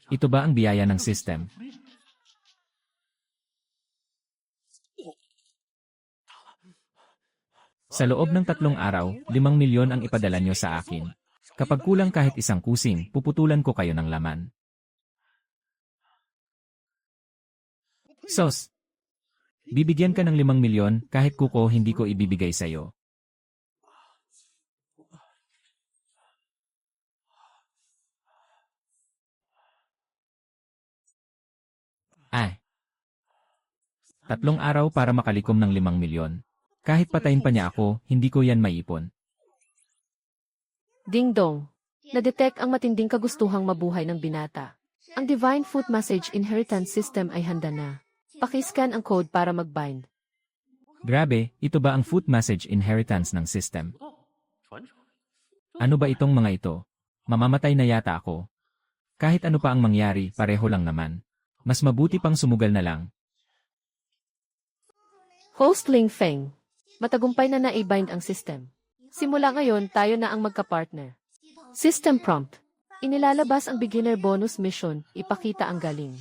Ito ba ang biyaya ng system? Sa loob ng 3 araw, 5 milyon ang ipadala nyo sa akin. Kapag kulang kahit isang kusing, puputulan ko kayo ng laman. Sos! Bibigyan ka ng 5 milyon, kahit kuko hindi ko ibibigay sa'yo. Ay! 3 araw para makalikom ng 5 milyon. Kahit patayin pa niya ako, hindi ko yan maipon. Ding dong. Na-detect ang matinding kagustuhang mabuhay ng binata. Ang Divine Foot Message Inheritance System ay handa na. Pakiscan ang code para mag-bind. Grabe, ito ba ang foot message inheritance ng system? Ano ba itong mga ito? Mamamatay na yata ako. Kahit ano pa ang mangyari, pareho lang naman. Mas mabuti pang sumugal na lang. Host Ling Feng. Matagumpay na na-bind ang system. Simula ngayon, tayo na ang magka-partner. System prompt. Inilalabas ang beginner bonus mission, ipakita ang galing.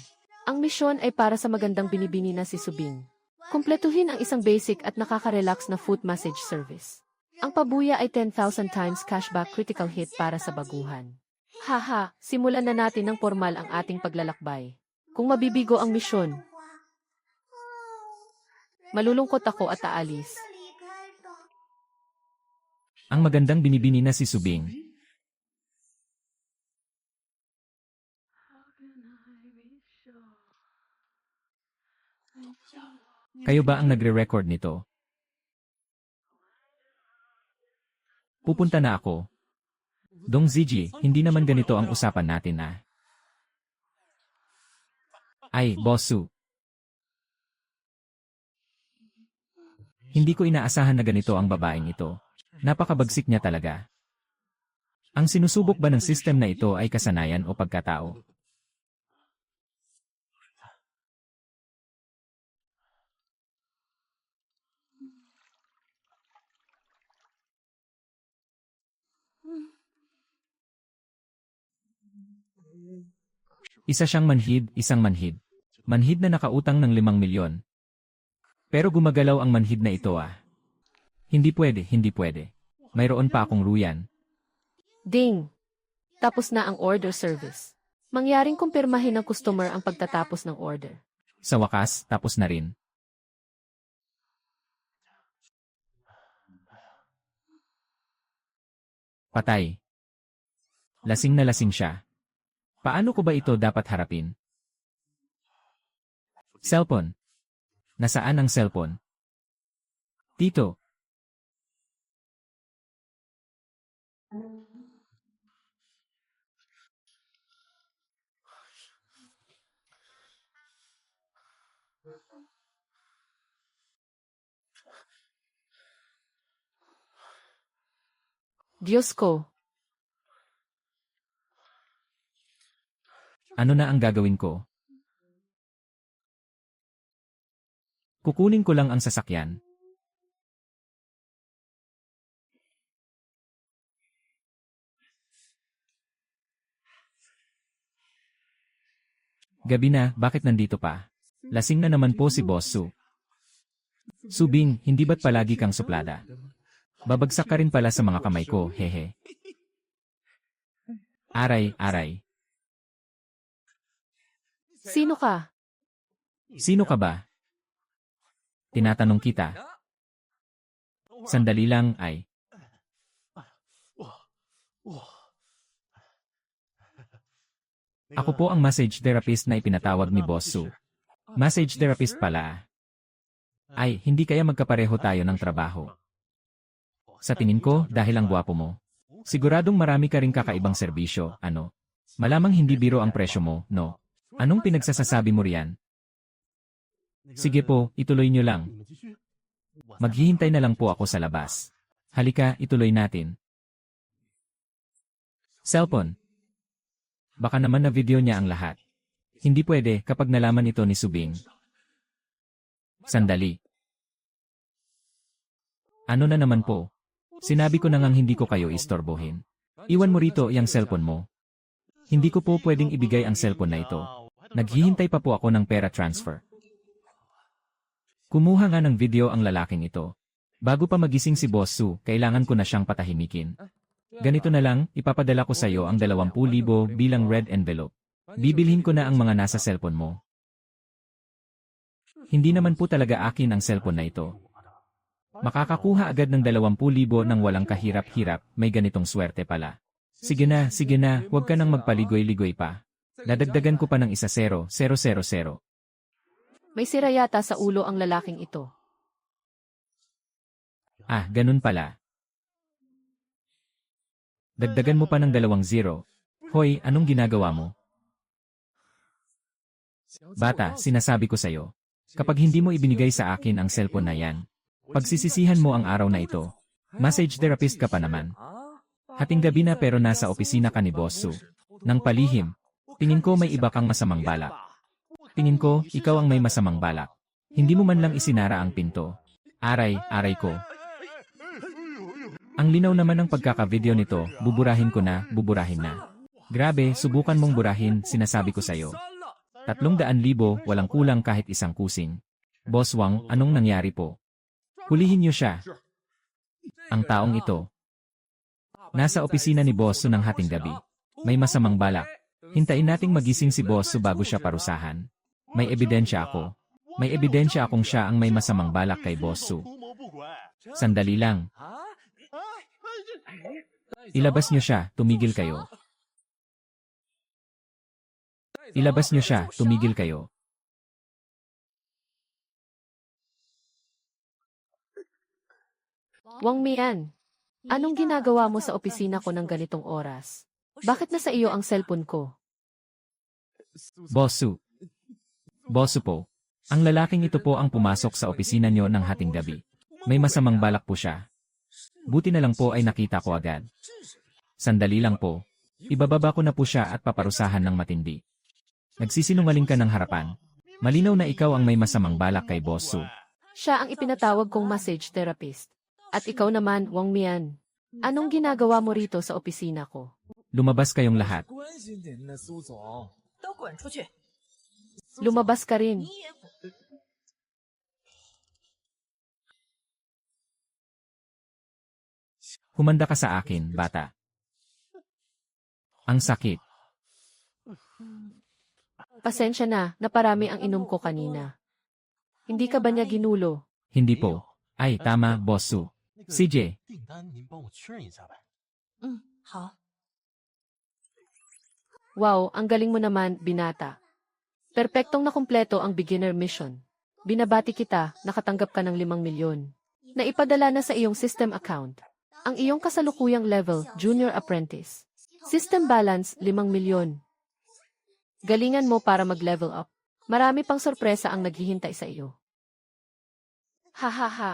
Ang misyon ay para sa magandang binibini na si Subing. Kumpletuhin ang isang basic at nakaka-relax na foot massage service. Ang pabuya ay 10,000 times cashback critical hit para sa baguhan. Haha, simulan na natin ng formal ang ating paglalakbay. Kung mabibigo ang misyon, malulungkot ako at aalis. Ang magandang binibini na si Subing. Kayo ba ang nagre-record nito? Pupunta na ako. Dong Ziji, hindi naman ganito ang usapan natin ah. Ay, Bossu. Hindi ko inaasahan na ganito ang babaeng ito. Napakabagsik niya talaga. Ang sinusubok ba ng system na ito ay kasanayan o pagkatao? Isa siyang manhid, isang manhid. Manhid na nakautang ng 5 milyon. Pero gumagalaw ang manhid na ito ah. Hindi pwede, hindi pwede. Mayroon pa akong ruyan. Ding! Tapos na ang order service. Mangyaring kumpirmahin ng customer ang pagtatapos ng order. Sa wakas, tapos na rin. Patay. Lasing na lasing siya. Paano ko ba ito dapat harapin? Cellphone. Nasaan ang cellphone? Tito. Diyos ko! Ano na ang gagawin ko? Kukunin ko lang ang sasakyan. Gabi na, bakit nandito pa? Lasing na naman po si Boss Su. Subing, hindi ba't palagi kang suplada? Babagsak ka rin pala sa mga kamay ko, hehe. Aray, aray. Sino ka? Sino ka ba? Tinatanong kita. Sandali lang, ay. Ako po ang massage therapist na ipinatawag ni Boss Su. Massage therapist pala. Ay, hindi kaya magkapareho tayo ng trabaho. Sa tingin ko, dahil ang gwapo mo. Siguradong marami ka ring kakaibang serbisyo, ano? Malamang hindi biro ang presyo mo, no? Anong pinagsasasabi mo riyan? Sige po, ituloy nyo lang. Maghihintay na lang po ako sa labas. Halika, ituloy natin. Cellphone. Baka naman na video niya ang lahat. Hindi pwede kapag nalaman ito ni Subing. Sandali. Ano na naman po? Sinabi ko na ngang hindi ko kayo istorbohin. Iwan mo rito yung cellphone mo. Hindi ko po pwedeng ibigay ang cellphone na ito. Naghihintay pa po ako ng pera transfer. Kumuha nga ng video ang lalaking ito. Bago pa magising si Boss Su, kailangan ko na siyang patahimikin. Ganito na lang, ipapadala ko sa iyo ang 20,000 bilang red envelope. Bibilhin ko na ang mga nasa cellphone mo. Hindi naman po talaga akin ang cellphone na ito. Makakakuha agad ng 20,000 nang walang kahirap-hirap, may ganitong swerte pala. Sige na, huwag ka nang magpaligoy-ligoy pa. Dadagdagan ko pa ng 10,000,000. May sira yata sa ulo ang lalaking ito. Ah, ganun pala. Dagdagan mo pa ng 2 0. Hoy, anong ginagawa mo? Bata, sinasabi ko sa'yo. Kapag hindi mo ibinigay sa akin ang cellphone na yan, pagsisisihan mo ang araw na ito. Massage therapist ka pa naman. Hating gabi na pero nasa opisina ka ni Boss Su. Nang palihim, tingin ko may iba kang masamang balak. Tingin ko, ikaw ang may masamang balak. Hindi mo man lang isinara ang pinto. Aray ko. Ang linaw naman ng pagkaka-video nito, buburahin na. Grabe, subukan mong burahin, sinasabi ko sa'yo. 300,000, walang kulang kahit isang kusing. Boss Wang, anong nangyari po? Hulihin niyo siya. Ang taong ito. Nasa opisina ni Boss Su ng hating gabi. May masamang balak. Hintayin nating magising si Boss Su bago siya parusahan. May ebidensya ako. May ebidensya akong siya ang may masamang balak kay Boss Su. Sandali lang. Ilabas niyo siya, tumigil kayo. Ilabas niyo siya, tumigil kayo. Wang Mian, anong ginagawa mo sa opisina ko ng ganitong oras? Bakit nasa iyo ang cellphone ko? Boss Su. Boss Su po. Ang lalaking ito po ang pumasok sa opisina niyo ng hating gabi. May masamang balak po siya. Buti na lang po ay nakita ko agad. Sandali lang po. Ibababa ko na po siya at paparusahan ng matindi. Nagsisinungaling ka ng harapan. Malinaw na ikaw ang may masamang balak kay Boss Su. Siya ang ipinatawag kong massage therapist. At ikaw naman, Wang Mian. Anong ginagawa mo rito sa opisina ko? Lumabas kayong lahat. 关心点的苏总，都滚出去！ Lumabas ka rin. 你也滚！ Humanda ka sa akin, bata. Ang sakit. Pasensya na, naparami ang inom ko kanina. Hindi ka ba niya ginulo? Hindi po. Ay, tama, Boss Su. CJ, 订单您帮我确认一下呗。嗯，好。 Wow, ang galing mo naman, binata. Perpektong nakumpleto ang beginner mission. Binabati kita, nakatanggap ka ng 5 milyon. Naipadala na sa iyong system account. Ang iyong kasalukuyang level, junior apprentice. System balance, 5 milyon. Galingan mo para mag-level up. Marami pang sorpresa ang naghihintay sa iyo. Ha ha ha.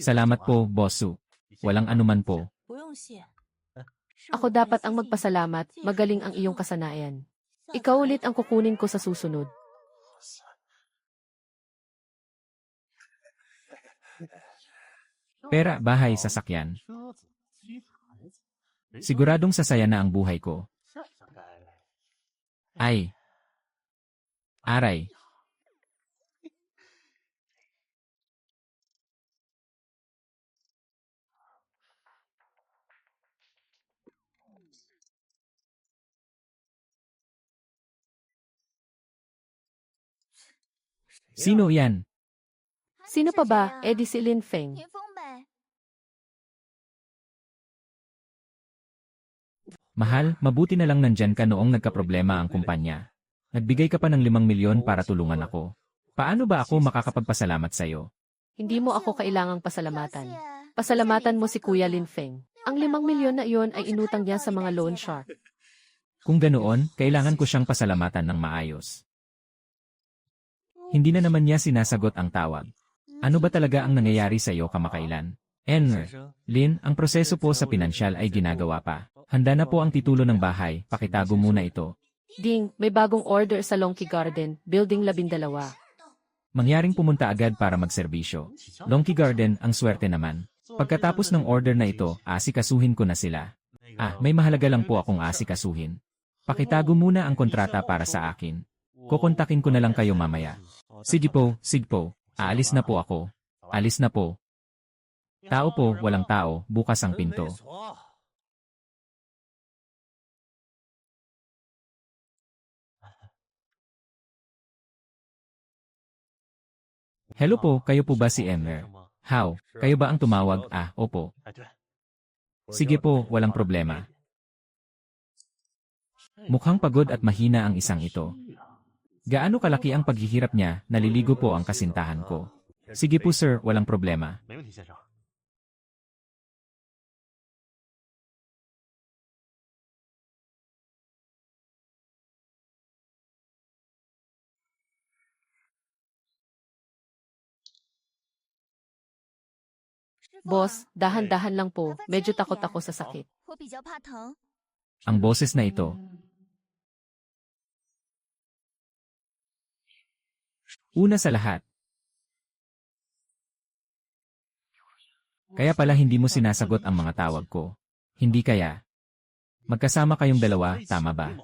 salamat po, Boss Su. Walang anuman po. 不用谢。 Ako dapat ang magpasalamat, magaling ang iyong kasanayan. Ikaw ulit ang kukunin ko sa susunod. Pera, bahay, sasakyan. Siguradong sasaya na ang buhay ko. Ay. Aray. Sino yan? Sino pa ba? Eddie si Lin Feng. 霆锋呗。 Mahal, mabuti na lang nandyan ka noong nagkaproblema ang kumpanya. Nagbigay ka pa ng 5 milyon para tulungan ako. Paano ba ako makakapagpasalamat sa'yo? Hindi mo ako kailangang pasalamatan. Pasalamatan mo si Kuya Lin Feng. Ang 5 milyon na iyon ay inutang niya sa mga loan shark. Kung ganoon, kailangan ko siyang pasalamatan ng maayos. Hindi na naman niya sinasagot ang tawag. Ano ba talaga ang nangyayari sa iyo kamakailan? Lin, ang proseso po sa pinansyal ay ginagawa pa. Handa na po ang titulo ng bahay, pakitago muna ito. Ding, may bagong order sa Longkey Garden, Building 12. Mangyaring pumunta agad para magserbisyo. Lonky Garden, ang swerte naman. Pagkatapos ng order na ito, asikasuhin ko na sila. May mahalaga lang po akong asikasuhin. Pakitago muna ang kontrata para sa akin. Kukontakin ko na lang kayo mamaya. Sige po, aalis na po ako. Alis na po. Tao po, walang tao, bukas ang pinto. Hello po, kayo po ba si Emmer? How? Kayo ba ang tumawag? Opo. Sige po, walang problema. Mukhang pagod at mahina ang isang ito. Gaano kalaki ang paghihirap niya, naliligo po ang kasintahan ko. Sige po sir, walang problema. Boss, dahan-dahan lang po. Medyo takot ako sa sakit. 我比较怕疼。 Ang boses na ito. Una sa lahat. Kaya pala hindi mo sinasagot ang mga tawag ko. Hindi kaya. Magkasama kayong dalawa, tama ba?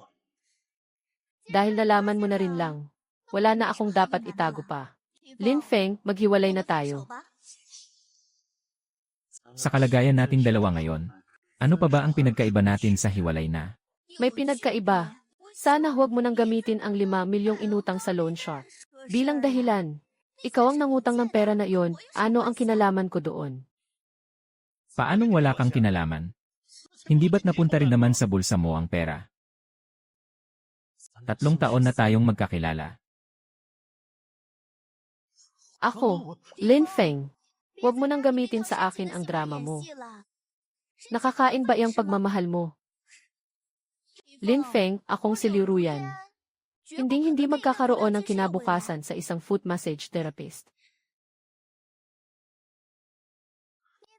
Dahil nalaman mo na rin lang. Wala na akong dapat itago pa. Lin Feng, maghiwalay na tayo. 走吧。 Sa kalagayan nating dalawa ngayon, ano pa ba ang pinagkaiba natin sa hiwalay na? May pinagkaiba. Sana huwag mo nang gamitin ang 5 milyong inutang sa loan shark. Bilang dahilan, ikaw ang nangutang ng pera na iyon, ano ang kinalaman ko doon? Paanong wala kang kinalaman? Hindi ba't napunta rin naman sa bulsa mo ang pera? 3 taon na tayong magkakilala. Ako, Lin Feng. Huwag mo nang gamitin sa akin ang drama mo. Nakakain ba iyang pagmamahal mo? Lin Feng, akong si Liu Ruyan. Hindi magkakaroon ng kinabukasan sa isang foot massage therapist.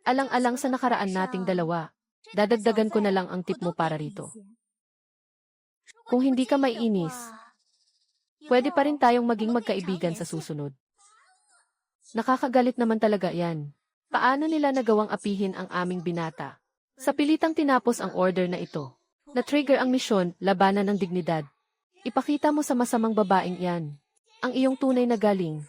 Alang-alang sa nakaraan nating dalawa, dadagdagan ko na lang ang tip mo para rito. Kung hindi ka maiinis, pwede pa rin tayong maging magkaibigan sa susunod. Nakakagalit naman talaga yan. Paano nila nagawang apihin ang aming binata? Sa pilitang tinapos ang order na ito. Na-trigger ang misyon, labanan ng dignidad. Ipakita mo sa masamang babaeng yan. Ang iyong tunay na galing.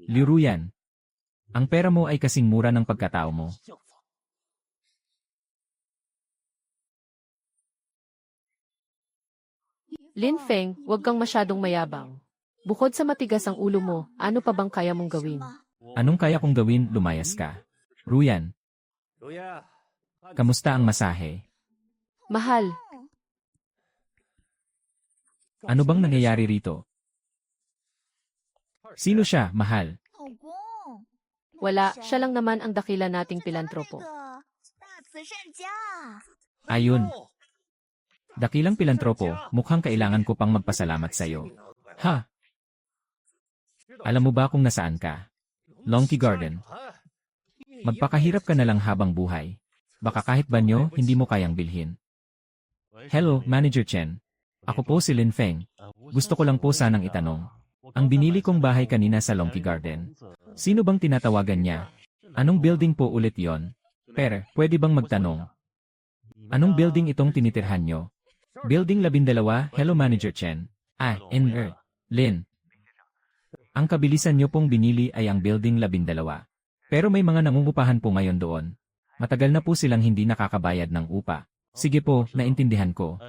Liu Ruyan, ang pera mo ay kasing mura ng pagkatao mo. Lin Feng, huwag kang masyadong mayabang. Bukod sa matigas ang ulo mo, ano pa bang kaya mong gawin? Anong kaya kong gawin, lumayas ka? Ruyan, kamusta ang masahe? Mahal, Ano bang nangyayari rito? Sino siya, mahal? 老公， wala, siya lang naman ang dakila nating pilantropo. 大慈善家。 Ayun. Dakilang pilantropo, mukhang kailangan ko pang magpasalamat sa iyo. Ha? Alam mo ba kung nasaan ka? Lonky Garden. Magpakahirap ka na lang habang buhay. Baka kahit banyo, hindi mo kayang bilhin. Hello, Manager Chen. Ako po si Lin Feng. Gusto ko lang po sanang itanong. Ang binili kong bahay kanina sa Lonky Garden. Sino bang tinatawagan niya? Anong building po ulit yon? Pero, pwede bang magtanong? Anong building itong tinitirhan nyo? Building 12, hello Manager Chen. Lin. Ang kabilisan nyo pong binili ay ang Building 12. Pero may mga nangungupahan po ngayon doon. Matagal na po silang hindi nakakabayad ng upa. Sige po, naintindihan ko.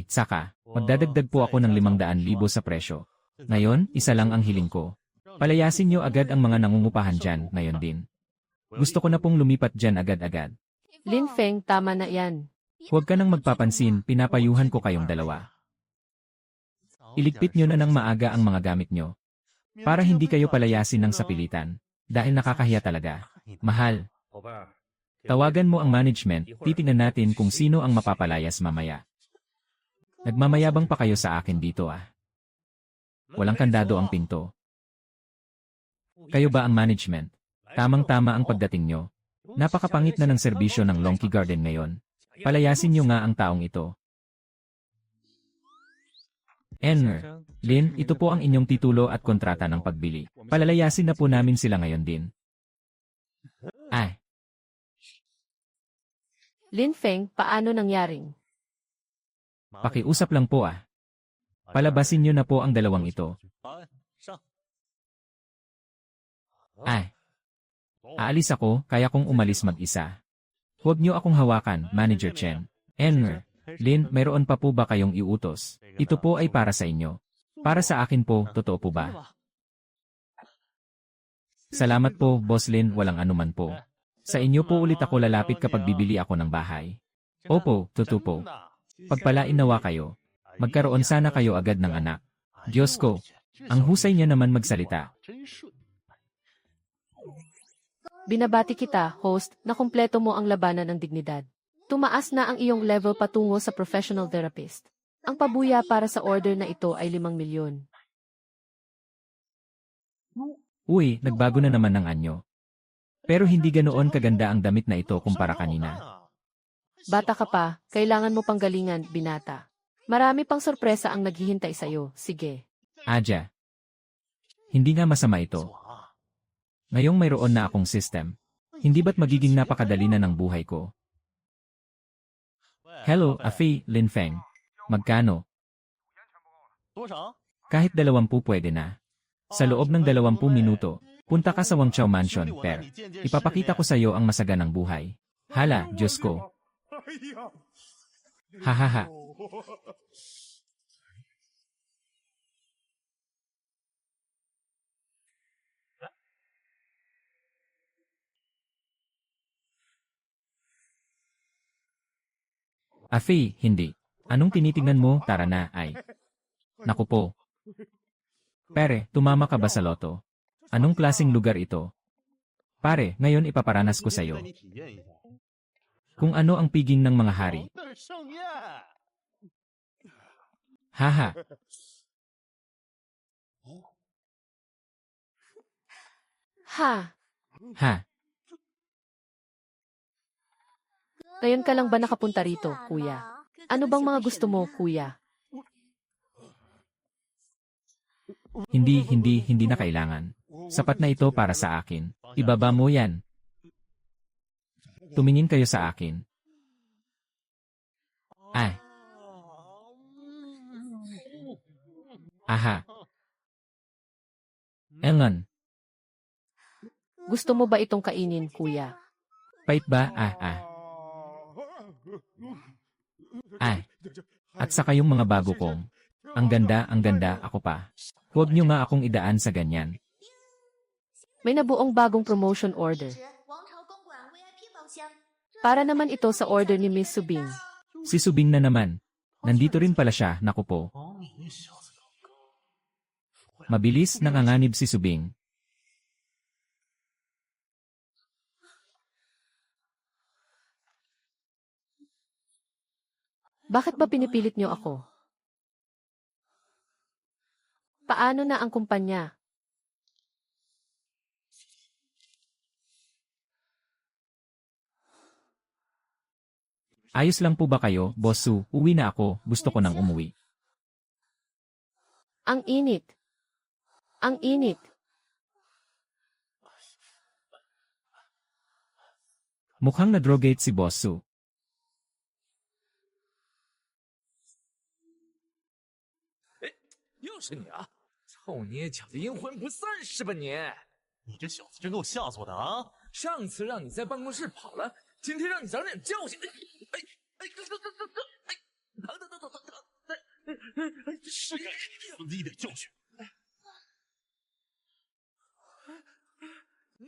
Tsaka, magdadagdag po ako ng 500,000 sa presyo. Ngayon, isa lang ang hiling ko. Palayasin nyo agad ang mga nangungupahan dyan, ngayon din. Gusto ko na pong lumipat dyan agad-agad. Lin Feng, tama na yan. Huwag ka nang magpapansin, pinapayuhan ko kayong dalawa. Iligpit nyo na ng maaga ang mga gamit nyo. Para hindi kayo palayasin ng sapilitan. Dahil nakakahiya talaga. Mahal. Tawagan mo ang management, titingnan natin kung sino ang mapapalayas mamaya. Nagmamayabang pa kayo sa akin dito Walang kandado ang pinto. Kayo ba ang management? Tamang-tama ang pagdating nyo. Napakapangit na ng serbisyo ng Lonky Garden ngayon. Palayasin niyo nga ang taong ito. Lin, ito po ang inyong titulo at kontrata ng pagbili. Palalayasin na po namin sila ngayon din. Ay, Lin Feng, paano nangyaring? pakiusap lang po ah. Palabasin niyo na po ang dalawang ito. Ay, aalis ako, kaya kong umalis mag-isa. Huwag niyo akong hawakan, Manager Chen. Lin, mayroon pa po ba kayong iutos? Ito po ay para sa inyo. Para sa akin po, totoo po ba? Salamat po, Boss Lin, walang anuman po. Sa inyo po ulit ako lalapit kapag bibili ako ng bahay. Opo, totoo po. Pagpalain nawa kayo. Magkaroon sana kayo agad ng anak. Diyos ko, ang husay niya naman magsalita. Binabati kita, host, na kumpleto mo ang labanan ng dignidad. Tumaas na ang iyong level patungo sa professional therapist. Ang pabuya para sa order na ito ay 5 milyon. Uy, nagbago na naman ng anyo. Pero hindi ganoon kaganda ang damit na ito kumpara kanina. Bata ka pa, kailangan mo pang galingan, binata. Marami pang sorpresa ang naghihintay sa'yo, sige. Aja. Hindi nga masama ito. Ngayong mayroon na akong system, hindi ba't magiging napakadali na ng buhay ko? Hello, Afi, Lin Feng. Magkano? Kahit 20 pwede na. Sa loob ng 20 minuto, punta ka sa Wangchao Mansion, per. Ipapakita ko sa iyo ang masaganang buhay. Hala, Diyos ko. Hahaha. Afi, hindi. Anong tinitingnan mo, tara na, ay. Naku po. Pare, tumama ka ba sa loto? Anong klaseng lugar ito? Pare, ngayon ipaparanas ko sa'yo. Kung ano ang piging ng mga hari. Haha. Ha! Ha. Ngayon ka lang ba nakapunta rito, kuya? Ano bang mga gusto mo, kuya? Hindi na kailangan. Sapat na ito para sa akin. Ibaba mo yan. Tumingin kayo sa akin. Ay. Aha. Engan. Gusto mo ba itong kainin, kuya? Pait ba? Ay. At saka yung mga bago kong. Ang ganda, ako pa. Huwag niyo nga akong idaan sa ganyan. May nabuong bagong promotion order. Para naman ito sa order ni Miss Subing. Si Subing na naman. Nandito rin pala siya, naku po. Mabilis nanganganib si Subing. Bakit ba pinipilit niyo ako? Paano na ang kumpanya? Ayos lang po ba kayo, Boss Su? Uwi na ako, gusto ko nang umuwi. Ang init. Ang init. Mukhang na-drogate si Boss Su. 又是你啊！臭捏脚的阴魂不散是吧你？你这小子真够吓死我的啊！上次让你在办公室跑了，今天让你长点教训。是给孙子一点教训。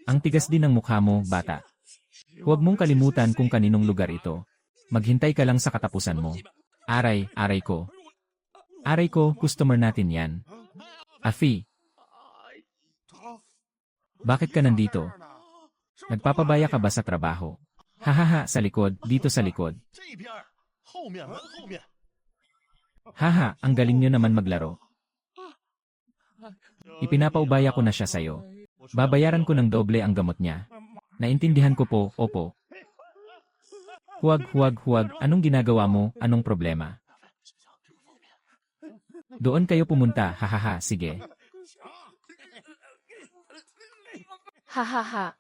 Ang tigas din ng mukha mo, bata. Huwag mong kalimutan kung kaninong lugar ito. Maghintay ka lang sa katapusan mo. Aray ko. Aray ko, customer natin yan. Afi. Bakit ka nandito? Nagpapabaya ka ba sa trabaho? Hahaha, sa likod, dito sa likod. Haha, ang galing nyo naman maglaro. Ipinapaubaya ko na siya sa'yo. Babayaran ko ng doble ang gamot niya. Naintindihan ko po, opo. Huwag. Anong ginagawa mo? Anong problema? Doon kayo pumunta, hahaha, sige. Hahaha.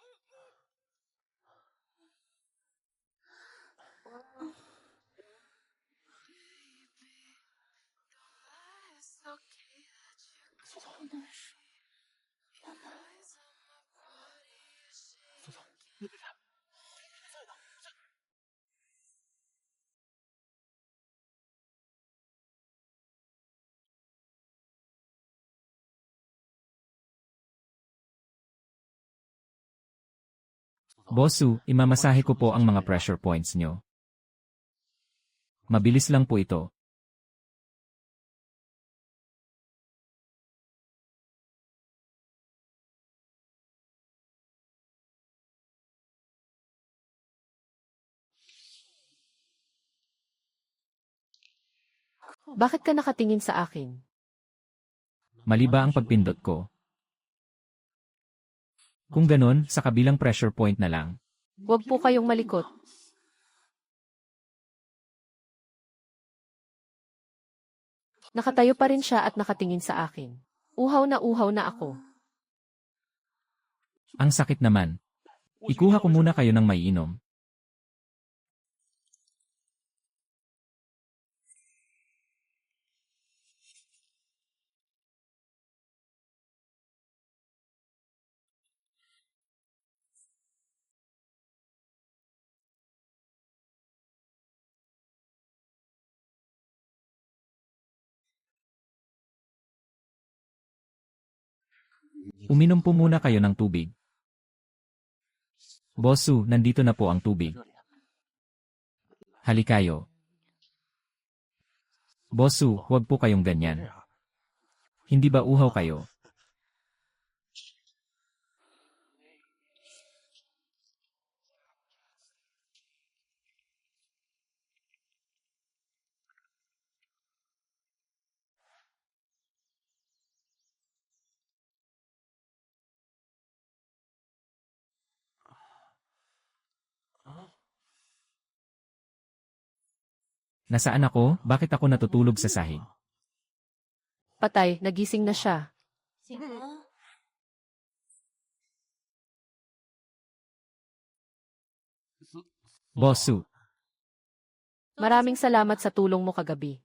Bosu, imamasahe ko po ang mga pressure points nyo. Mabilis lang po ito. Bakit ka nakatingin sa akin? Mali ba ang pagpindot ko? Kung ganon, sa kabilang pressure point na lang. Huwag po kayong malikot. Nakatayo pa rin siya at nakatingin sa akin. Uhaw na ako. Ang sakit naman. Ikuha ko muna kayo ng maiinom. Uminom po muna kayo ng tubig. Bosu, nandito na po ang tubig. Halikayo. Bosu, huwag po kayong ganyan. Hindi ba uhaw kayo? Nasaan ako? Bakit ako natutulog sa sahig? Patay, nagising na siya. 醒了。 Bosu, Maraming salamat sa tulong mo kagabi.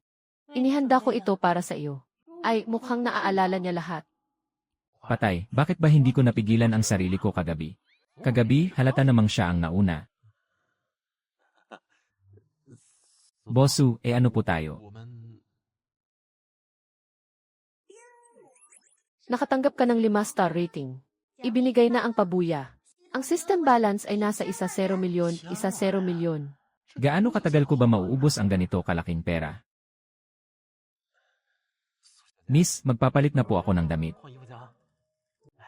Inihanda ko ito para sa iyo. Ay, mukhang naaalala niya lahat. patay, bakit ba hindi ko napigilan ang sarili ko kagabi? Kagabi, halata namang siya ang nauna. Bosu, ano po tayo? Nakatanggap ka ng 5-star rating. Ibinigay na ang pabuya. Ang system balance ay nasa 1-0 milyon, 1-0 milyon. Gaano katagal ko ba mauubos ang ganito kalaking pera? Miss, magpapalit na po ako ng damit.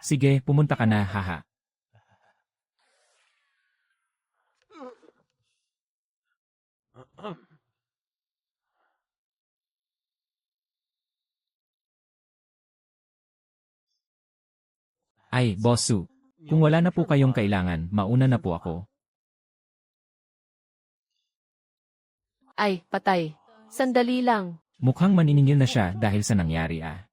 Sige, pumunta ka na, haha. Ay, Bosu, kung wala na po kayong kailangan, mauna na po ako. Ay, patay. Sandali lang. Mukhang maniningil na siya dahil sa nangyari ah.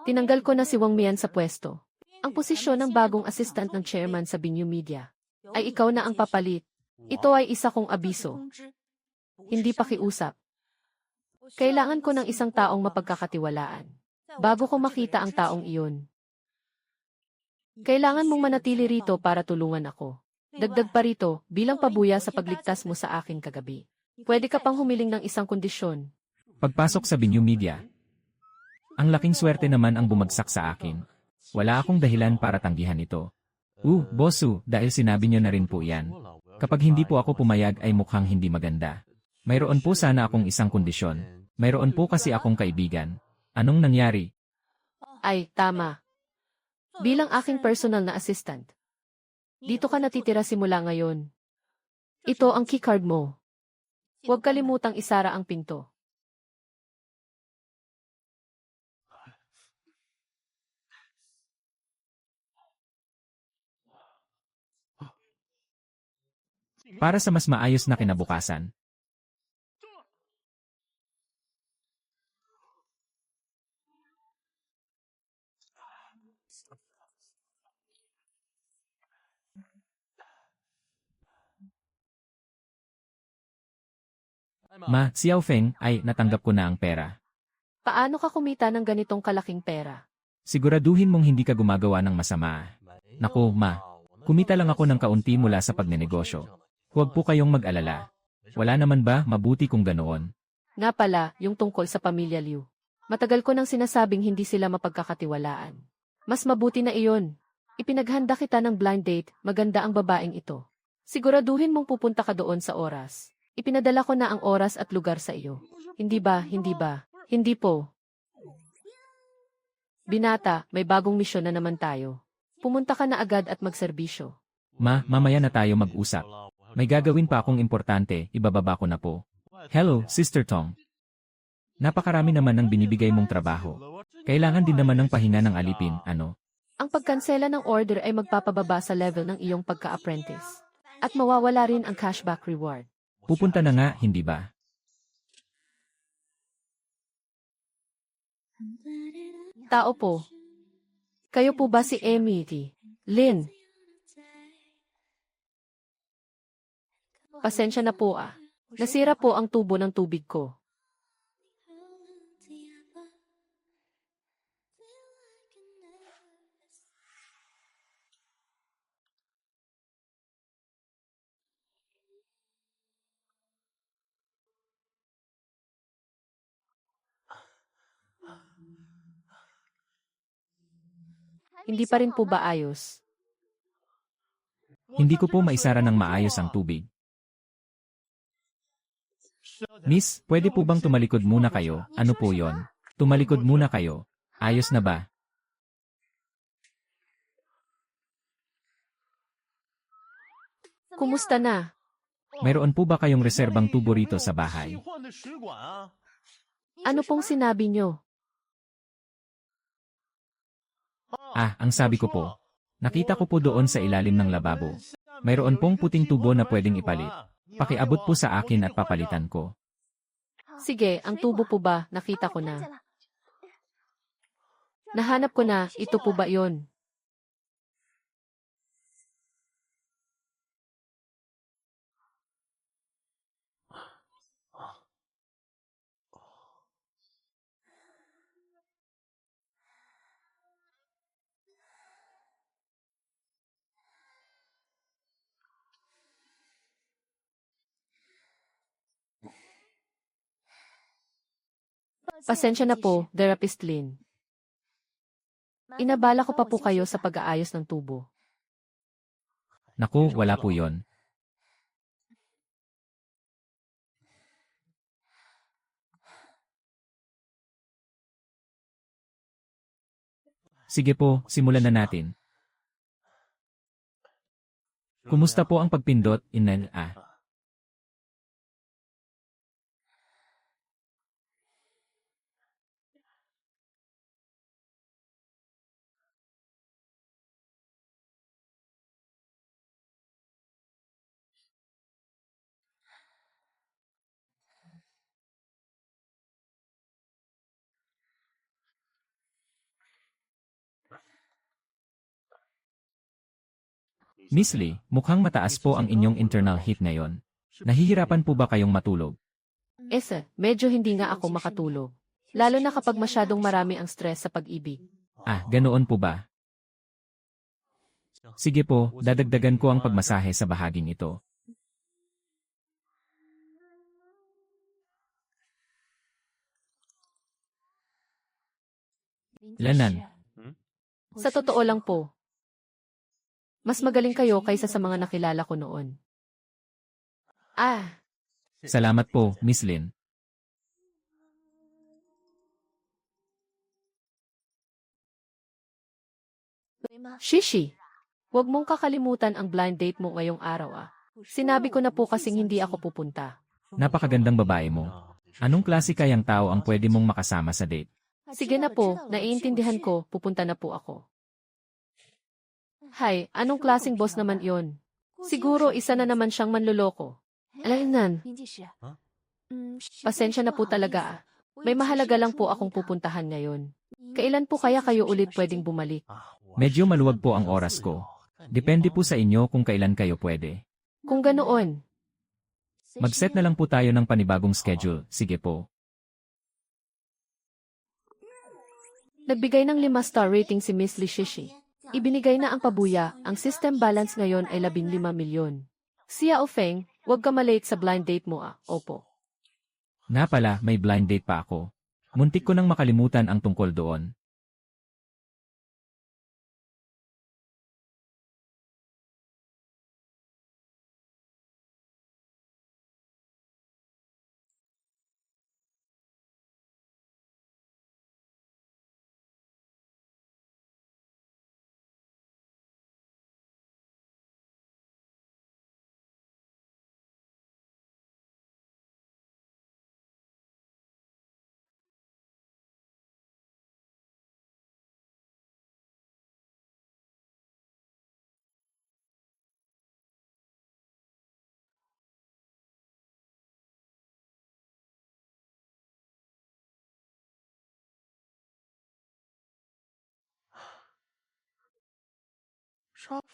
Tinanggal ko na si Wang Mian sa pwesto. Ang posisyon ng bagong assistant ng chairman sa Binyu Media ay ikaw na ang papalit. Ito ay isa kong abiso. Hindi pakiusap. Kailangan ko ng isang taong mapagkakatiwalaan. Bago ko makita ang taong iyon. Kailangan mong manatili rito para tulungan ako. Dagdag pa rito, bilang pabuya sa pagligtas mo sa akin kagabi. Pwede ka pang humiling ng isang kondisyon. Pagpasok sa Binyu Media, ang laking swerte naman ang bumagsak sa akin. Wala akong dahilan para tanggihan ito. Bosu, dahil sinabi niyo na rin po yan. Kapag hindi po ako pumayag ay mukhang hindi maganda. Mayroon po sana akong isang kondisyon. Mayroon po kasi akong kaibigan. Anong nangyari? Ay, tama. Bilang aking personal na assistant. Dito ka natitira simula ngayon. Ito ang keycard mo. Huwag kalimutang isara ang pinto. Para sa mas maayos na kinabukasan. Ma, Xiao Feng, ay natanggap ko na ang pera. Paano ka kumita ng ganitong kalaking pera? Siguraduhin mong hindi ka gumagawa ng masama. Naku, ma. Kumita lang ako ng kaunti mula sa pagnenegosyo. Huwag po kayong mag-alala. Wala naman ba mabuti kung ganoon? Nga pala, yung tungkol sa pamilya Liu. Matagal ko nang sinasabing hindi sila mapagkakatiwalaan. Mas mabuti na iyon. Ipinaghanda kita ng blind date, maganda ang babaeng ito. Siguraduhin mong pupunta ka doon sa oras. Ipinadala ko na ang oras at lugar sa iyo. Hindi ba, hindi ba? Hindi po. Binata, may bagong misyon na naman tayo. Pumunta ka na agad at magserbisyo. Ma, mamaya na tayo mag-usap. May gagawin pa akong importante, ibababa ko na po. Hello, Sister Tong. Napakarami naman ng binibigay mong trabaho. Kailangan din naman ng pahinga ng alipin, ano? Ang pagkansela ng order ay magpapababa sa level ng iyong pagka-apprentice. At mawawala rin ang cashback reward. Pupunta na nga, hindi ba? Tao po. Kayo po ba si Emily? Lynn? Pasensya na po ah. Nasira po ang tubo ng tubig ko. Hindi pa rin po ba ayos? Hindi ko po maisara ng maayos ang tubig. Miss, pwede po bang tumalikod muna kayo? Ano po yon? Tumalikod muna kayo. Ayos na ba? Kumusta na? Mayroon po ba kayong reserbang tubo rito sa bahay? Ano pong sinabi nyo? Ah, ang sabi ko po. Nakita ko po doon sa ilalim ng lababo. Mayroon pong puting tubo na pwedeng ipalit. Pakiabot po sa akin at papalitan ko. Sige, ang tubo po ba? Nakita ko na. Nahanap ko na, ito po ba yon? Pasensya na po, Therapist Lynn. Inabala ko pa po kayo sa pag-aayos ng tubo. Naku, wala po yon. Sige po, simulan na natin. Kumusta po ang pagpindot, Inel? Miss Lee, mukhang mataas po ang inyong internal heat ngayon. Nahihirapan po ba kayong matulog? Medyo hindi nga ako makatulog. Lalo na kapag masyadong marami ang stress sa pag-ibig. Ah, ganoon po ba? Sige po, dadagdagan ko ang pagmasahe sa bahaging ito. Lanan. Sa totoo lang po, mas magaling kayo kaysa sa mga nakilala ko noon. Salamat po, Miss Lin. Shishi, huwag mong kakalimutan ang blind date mo ngayong araw. Sinabi ko na po kasing hindi ako pupunta. Napakagandang babae mo. Anong klase kayang tao ang pwede mong makasama sa date? Sige na po, naiintindihan ko, pupunta na po ako. Hay, anong klaseng boss naman yon? Siguro isa na naman siyang manloloko. Alaynan, 林技师， pasensya na po talaga ah. May mahalaga lang po akong pupuntahan ngayon. Kailan po kaya kayo ulit pwedeng bumalik? Medyo maluwag po ang oras ko. Depende po sa inyo kung kailan kayo pwede. Kung ganoon, Mag-set na lang po tayo ng panibagong schedule. Sige po. nagbigay ng 5-star rating si Miss Li Shishi. Ibinigay na ang pabuya, ang system balance ngayon ay 15 milyon. Xiao Feng, huwag ka malate sa blind date mo ah, opo. Nga pala, may blind date pa ako. Muntik ko nang makalimutan ang tungkol doon.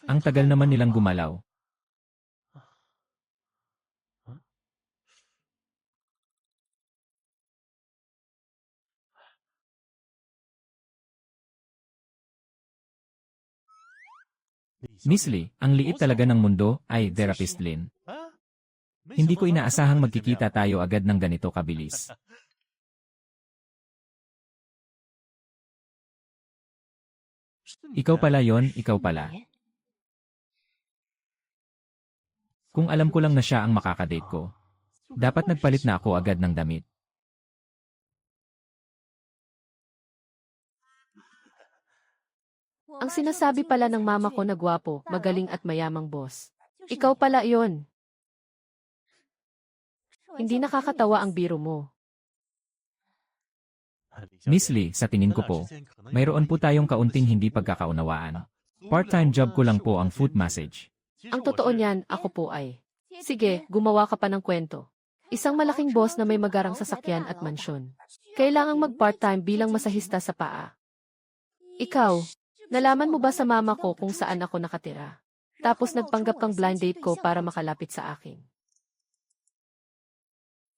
Ang tagal naman nilang gumalaw. Miss Lee, ang liit talaga ng mundo, ay therapist Lin. Hindi ko inaasahang magkikita tayo agad ng ganito kabilis. Ikaw pala yon, ikaw pala. Kung alam ko lang na siya ang makakadate ko, dapat nagpalit na ako agad ng damit. Ang sinasabi pala ng mama ko na gwapo, magaling at mayamang boss. Ikaw pala yon. Hindi nakakatawa ang biro mo. Miss Lee, sa tingin ko po, mayroon po tayong kaunting hindi pagkakaunawaan. Part-time job ko lang po ang foot massage. Ang totoo niyan, ako po ay. Sige, gumawa ka pa ng kwento. Isang malaking boss na may magarang sasakyan at mansyon. Kailangang mag-part-time bilang masahista sa paa. Ikaw, nalaman mo ba sa mama ko kung saan ako nakatira? Tapos nagpanggap kang blind date ko para makalapit sa akin.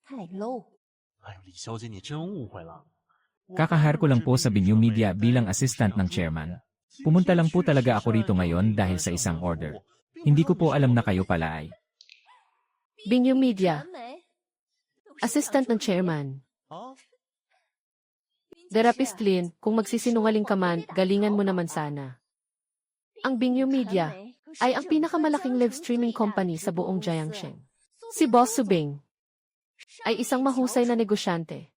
太 low。 哎呦，李小姐，你真误会了。 Kakahire ko lang po sa Binyu Media bilang assistant ng chairman. Pumunta lang po talaga ako rito ngayon dahil sa isang order. Hindi ko po alam na kayo pala ay. Binyu Media, assistant ng chairman. Therapist Lin, kung magsisinungaling ka man, galingan mo naman sana. Ang Binyu Media ay ang pinakamalaking live streaming company sa buong Jiangsheng. Si Boss Subing ay isang mahusay na negosyante.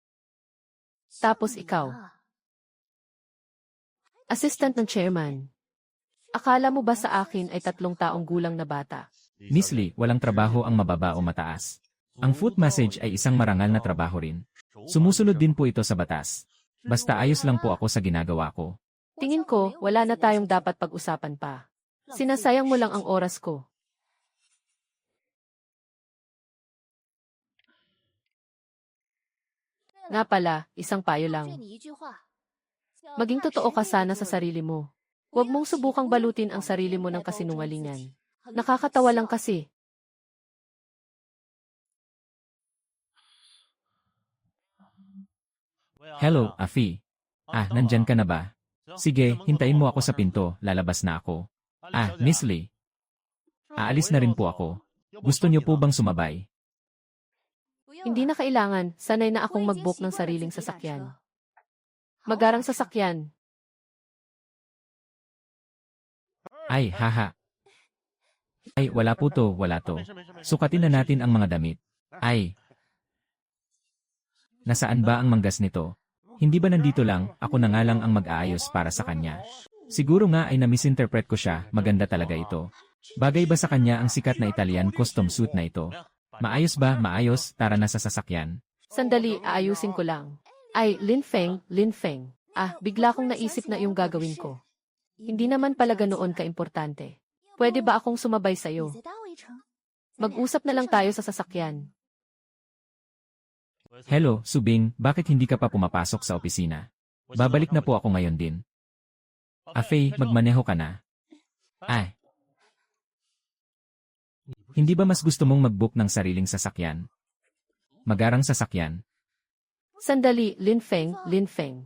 Tapos ikaw, assistant ng chairman. Akala mo ba sa akin ay 3 taong gulang na bata? Miss Lee, walang trabaho ang mababa o mataas. Ang foot massage ay isang marangal na trabaho rin. Sumusunod din po ito sa batas. Basta ayos lang po ako sa ginagawa ko. Tingin ko, wala na tayong dapat pag-usapan pa. Sinasayang mo lang ang oras ko. Nga pala, isang payo lang. Maging totoo ka sana sa sarili mo. Huwag mong subukang balutin ang sarili mo ng kasinungalingan. Nakakatawa lang kasi. Hello, Afi. Nandyan ka na ba? Sige, hintayin mo ako sa pinto, lalabas na ako. Miss Lee. Aalis na rin po ako. Gusto niyo po bang sumabay? Hindi na kailangan, sanay na akong mag-book ng sariling sasakyan. Magarang sasakyan. Ay, haha. Ay, wala po to, wala to. Sukatin na natin ang mga damit. Ay. Nasaan ba ang manggas nito? Hindi ba nandito lang, ako na nga lang ang mag-aayos para sa kanya. Siguro nga ay na-misinterpret ko siya, maganda talaga ito. Bagay ba sa kanya ang sikat na Italian custom suit na ito? Maayos ba? Maayos, tara na sa sasakyan. Sandali, aayusin ko lang. Ay, Lin Feng. Bigla kong naisip na yung gagawin ko. Hindi naman pala ganoon ka-importante. Pwede ba akong sumabay sa'yo? Mag-usap na lang tayo sa sasakyan. Hello, Subing, bakit hindi ka pa pumapasok sa opisina? Babalik na po ako ngayon din. Afei, magmaneho ka na. Ay. Hindi ba mas gusto mong mag-book ng sariling sasakyan? Magarang sasakyan. Sandali, Linfeng, Linfeng.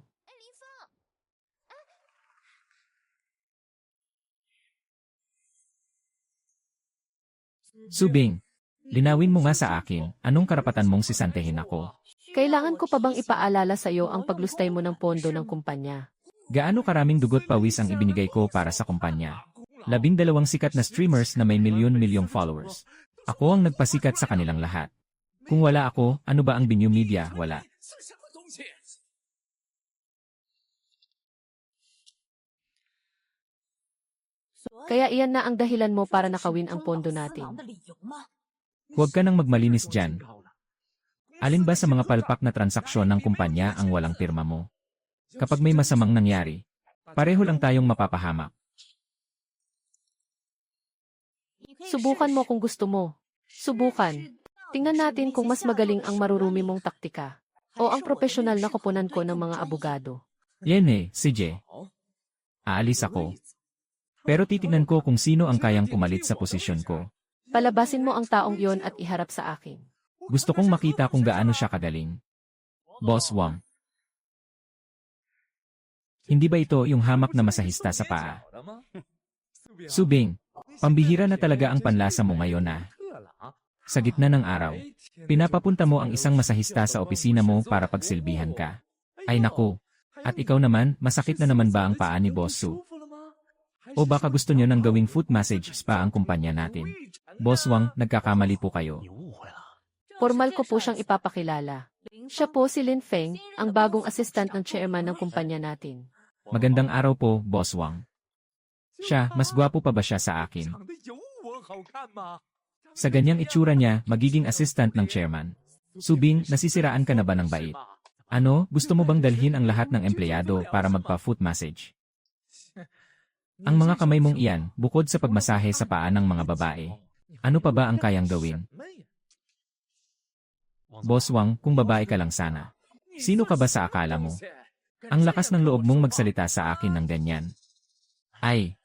Subing, linawin mo nga sa akin, anong karapatan mong sisantehin ako? Kailangan ko pa bang ipaalala sa iyo ang paglustay mo ng pondo ng kumpanya? Gaano karaming dugot pawis ang ibinigay ko para sa kumpanya? 12 sikat na streamers na may milyon-milyong followers. Ako ang nagpasikat sa kanilang lahat. Kung wala ako, ano ba ang Binyu Media? Wala. 是什么东西？ Kaya iyan na ang dahilan mo para nakawin ang pondo natin. Huwag ka nang magmalinis dyan. Alin ba sa mga palpak na transaksyon ng kumpanya ang walang pirma mo? Kapag may masamang nangyari, pareho lang tayong mapapahamak. Subukan mo kung gusto mo. Subukan. Tingnan natin kung mas magaling ang marurumi mong taktika o ang profesional na koponan ko ng mga abogado. Yan eh, CJ. Aalis ako. Pero titignan ko kung sino ang kayang pumalit sa posisyon ko. Palabasin mo ang taong iyon at iharap sa akin. Gusto kong makita kung gaano siya kagaling. Boss Wang. Hindi ba ito yung hamak na masahista sa paa? Subing, pambihira na talaga ang panlasa mo ngayon na. Sa gitna ng araw, pinapapunta mo ang isang masahista sa opisina mo para pagsilbihan ka. Ay naku, at ikaw naman, masakit na naman ba ang paa ni Boss Su? O baka gusto nyo nang gawing foot massage spa ang kumpanya natin? Boss Wang, nagkakamali po kayo. 你误会了。 Formal ko po siyang ipapakilala. Siya po si Lin Feng, ang bagong assistant ng chairman ng kumpanya natin. Magandang araw po, Boss Wang. Siya, mas gwapo pa ba siya sa akin? 长得有我好看吗？ Sa ganyang itsura niya, magiging assistant ng chairman. Subing, nasisiraan ka na ba ng bait? Ano, gusto mo bang dalhin ang lahat ng empleyado para magpa-foot massage? Ang mga kamay mong iyan, bukod sa pagmasahe sa paa ng mga babae, ano pa ba ang kayang gawin? Boss Wang, kung babae ka lang sana. Sino ka ba sa akala mo? Ang lakas ng loob mong magsalita sa akin ng ganyan. Ay.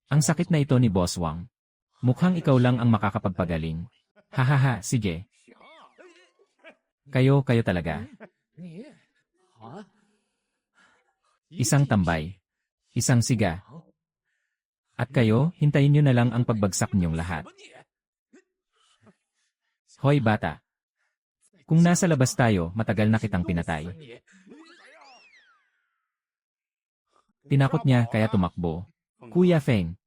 Ang sakit na ito ni Boss Wang. Mukhang ikaw lang ang makakapagpagaling. Hahaha, sige. Kayo talaga. 你啊， Isang tambay. Isang siga. At kayo, hintayin nyo na lang ang pagbagsak niyong lahat. Hoy bata. Kung nasa labas tayo, matagal na kitang pinatay. Tinakot niya kaya tumakbo. Kuya Feng.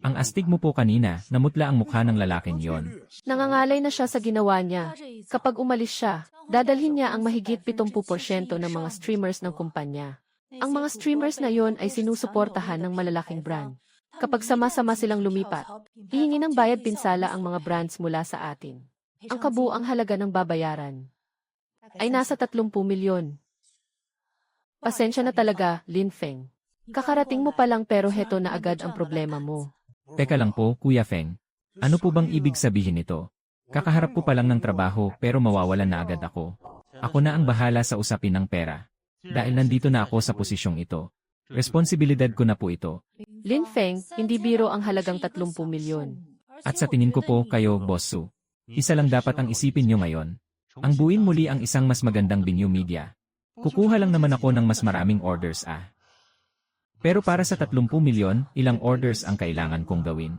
Ang astig mo po kanina, namutla ang mukha ng lalaking yon. Nangangalay na siya sa ginawa niya. Kapag umalis siya, dadalhin niya ang mahigit 70% ng mga streamers ng kumpanya. Ang mga streamers na yon ay sinusuportahan ng malalaking brand. Kapag sama-sama silang lumipat, hihingi ng bayad pinsala ang mga brands mula sa atin. Ang kabuang halaga ng babayaran ay nasa 30 milyon. Pasensya na talaga, Lin Feng. Kakarating mo pa lang pero heto na agad ang problema mo. Teka lang po, Kuya Feng. Ano po bang ibig sabihin nito? Kakaharap ko pa lang ng trabaho pero mawawalan na agad ako. Ako na ang bahala sa usapin ng pera. Dahil nandito na ako sa posisyong ito. Responsibilidad ko na po ito. Lin Feng, hindi biro ang halagang 30 milyon. At sa tingin ko po kayo, Boss Su. Isa lang dapat ang isipin nyo ngayon. Ang buuin muli ang isang mas magandang Binyu Media. Kukuha lang naman ako ng mas maraming orders Pero para sa 30 milyon, ilang orders ang kailangan kong gawin?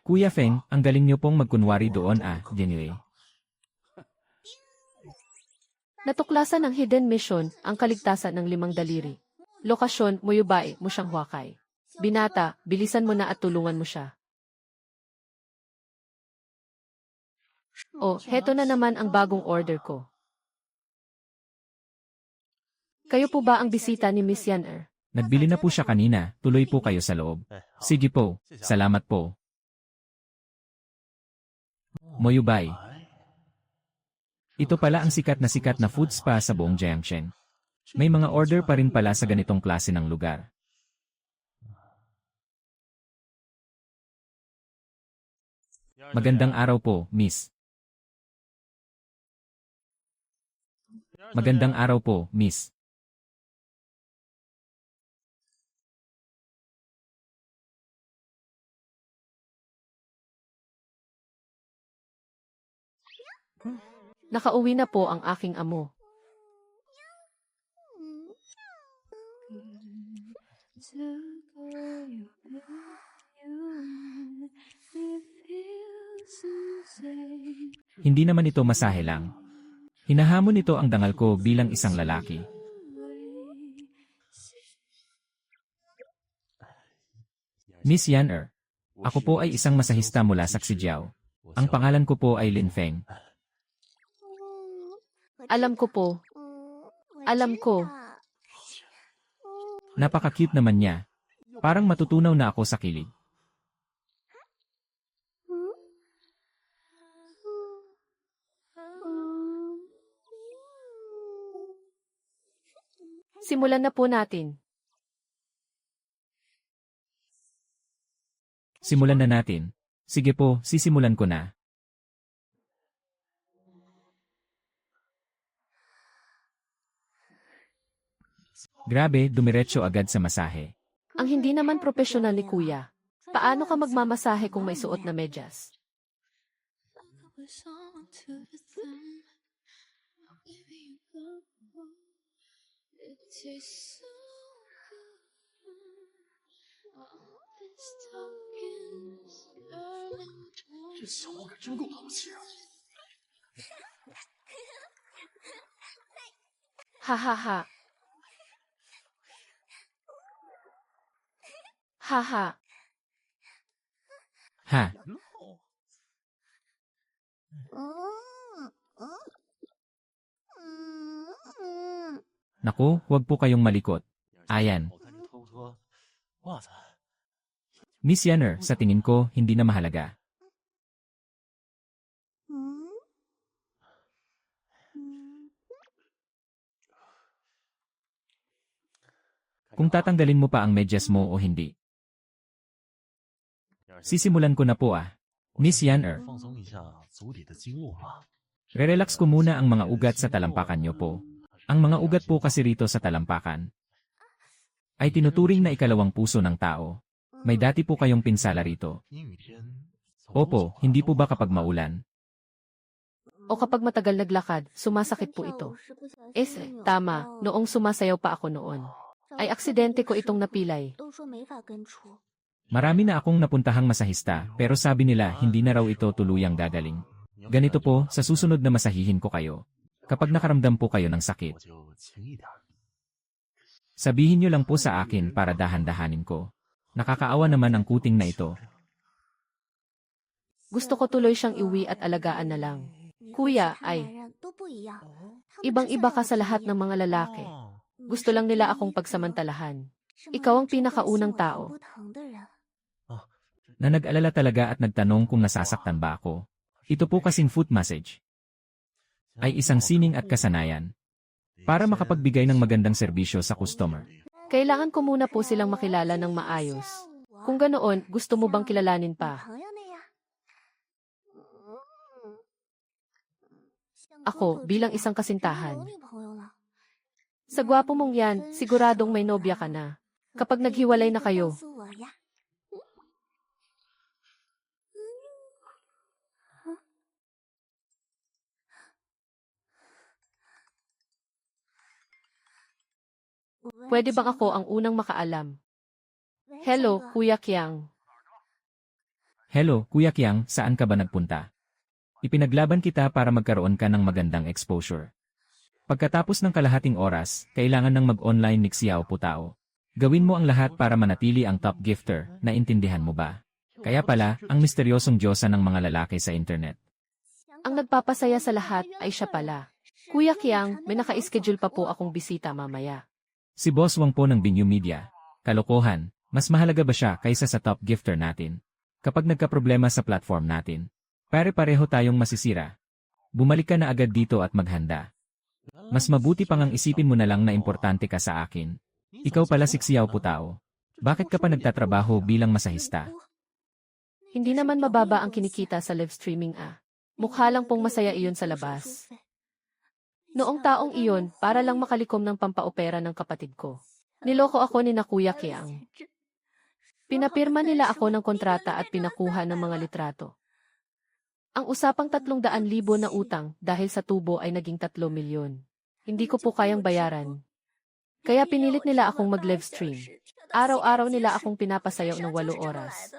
Kuya Feng, ang galing nyo pong magkunwari doon Anyway. Natuklasan ng hidden mission ang kaligtasan ng 5 daliri. Lokasyon, Muyubay, Musyang Huakay. Binata, bilisan mo na at tulungan mo siya. Oh, heto na naman ang bagong order ko. Kayo po ba ang bisita ni Miss Yan? Nagbili na po siya kanina, tuloy po kayo sa loob. Sige po, salamat po. Moyubay. Ito pala ang sikat na food spa sa buong Jiangchen. May mga order pa rin pala sa ganitong klase ng lugar. Magandang araw po, Miss. Magandang araw po, Miss. Nakauwi na po ang aking amo. Hindi naman ito masahe lang. Hinahamon nito ang dangal ko bilang isang lalaki. Miss Yan ako po ay isang masahista mula sa Xijiao. Ang pangalan ko po ay Lin Feng. Alam ko po. Alam ko. Napaka-cute naman niya. Parang matutunaw na ako sa kilig. Simulan na po natin. Simulan na natin. Sige po, sisimulan ko na. Grabe, dumiretso agad sa masahe. Ang hindi naman profesional ni Kuya. Paano ka magmamasahe kung may suot na medyas? Ha ha ha. Ha ha. Ha, naku, huwag po kayong malikot. Ayan. 我看你脱不脱袜子？ Miss Yan sa tingin ko, hindi na mahalaga. Kung tatanggalin mo pa ang medyas mo o hindi. Sisimulan ko na po ah. Miss Yan 放松一下足底的经络吧。 re-relax ko muna ang mga ugat sa talampakan niyo po. Ang mga ugat po kasi rito sa talampakan ay tinuturing na ikalawang puso ng tao. May dati po kayong pinsala rito. 阴雨天，走路 Opo, 走 hindi po ba kapag maulan? O kapag matagal naglakad, sumasakit po ito. Tama, noong sumasayaw pa ako noon. Ay aksidente ko itong napilay. 都说没法根除， Marami na akong napuntahang masahista pero sabi nila hindi na raw ito tuluyang gagaling. Ganito po, sa susunod na masahihin ko kayo. Kapag nakaramdam po kayo ng 我 sakit, 就轻一点儿。 sabihin nyo lang po sa akin para dahan-dahanin ko. Nakakaawa naman ang kuting na ito. Gusto ko tuloy siyang iwi at alagaan na lang. 你和 Kuya 其他 ay 男人都不一样，他们 ibang-iba 知道 ka sa 自己 lahat 也 ng mga lalaki. 哦， Gusto lang nila akong pagsamantalahan. 是吗 Ikaw ang 真关心 pinakaunang 我疼 tao 不疼的人。 Na nag-alala talaga at nagtanong kung nasasaktan ba ako. Ito po kasing foot massage ay isang sining at kasanayan para makapagbigay ng magandang serbisyo sa customer. Kailangan ko muna po silang makilala ng maayos. Kung ganoon, gusto mo bang kilalanin pa? 朋友那样。 Ako, bilang isang kasintahan. 有女朋友了， Sa gwapo mong yan, siguradong may nobya ka na. Kapag naghiwalay na 告 kayo, 诉我呀。 pwede bang ako ang unang makaalam? Hello, Kuya Kiang. Hello, Kuya Kiang, saan ka ba nagpunta? Ipinaglaban kita para magkaroon ka ng magandang exposure. Pagkatapos ng kalahating oras, kailangan ng mag-online ni Xiao Putao. Gawin mo ang lahat para manatili ang top gifter, naintindihan mo ba? Kaya pala, ang misteryosong diyosa ng mga lalaki sa internet. Ang nagpapasaya sa lahat ay siya pala. Kuya Kiang, may naka-schedule pa po akong bisita mamaya. Si Boss Wang po ng Binyu Media. Kalokohan, mas mahalaga ba siya kaysa sa top gifter natin? Kapag nagkaproblema sa platform natin, pare-pareho tayong masisira. Bumalik ka na agad dito at maghanda. Mas mabuti pang ang isipin mo na lang na importante ka sa akin. Ikaw pala si Xiao Putao. Bakit ka pa nagtatrabaho bilang masahista? Hindi naman mababa ang kinikita sa live streaming Mukha lang pong masaya iyon sa labas. Noong taong iyon, para lang makalikom ng pampaopera ng kapatid ko. Niloko ako ni na Kuya Kiang. Pinapirma nila ako ng kontrata at pinakuha ng mga litrato. Ang usapang 300,000 na utang dahil sa tubo ay naging 3 milyon. Hindi ko po kayang bayaran. Kaya pinilit nila akong mag-live stream. Araw-araw nila akong pinapasayaw ng 8 oras.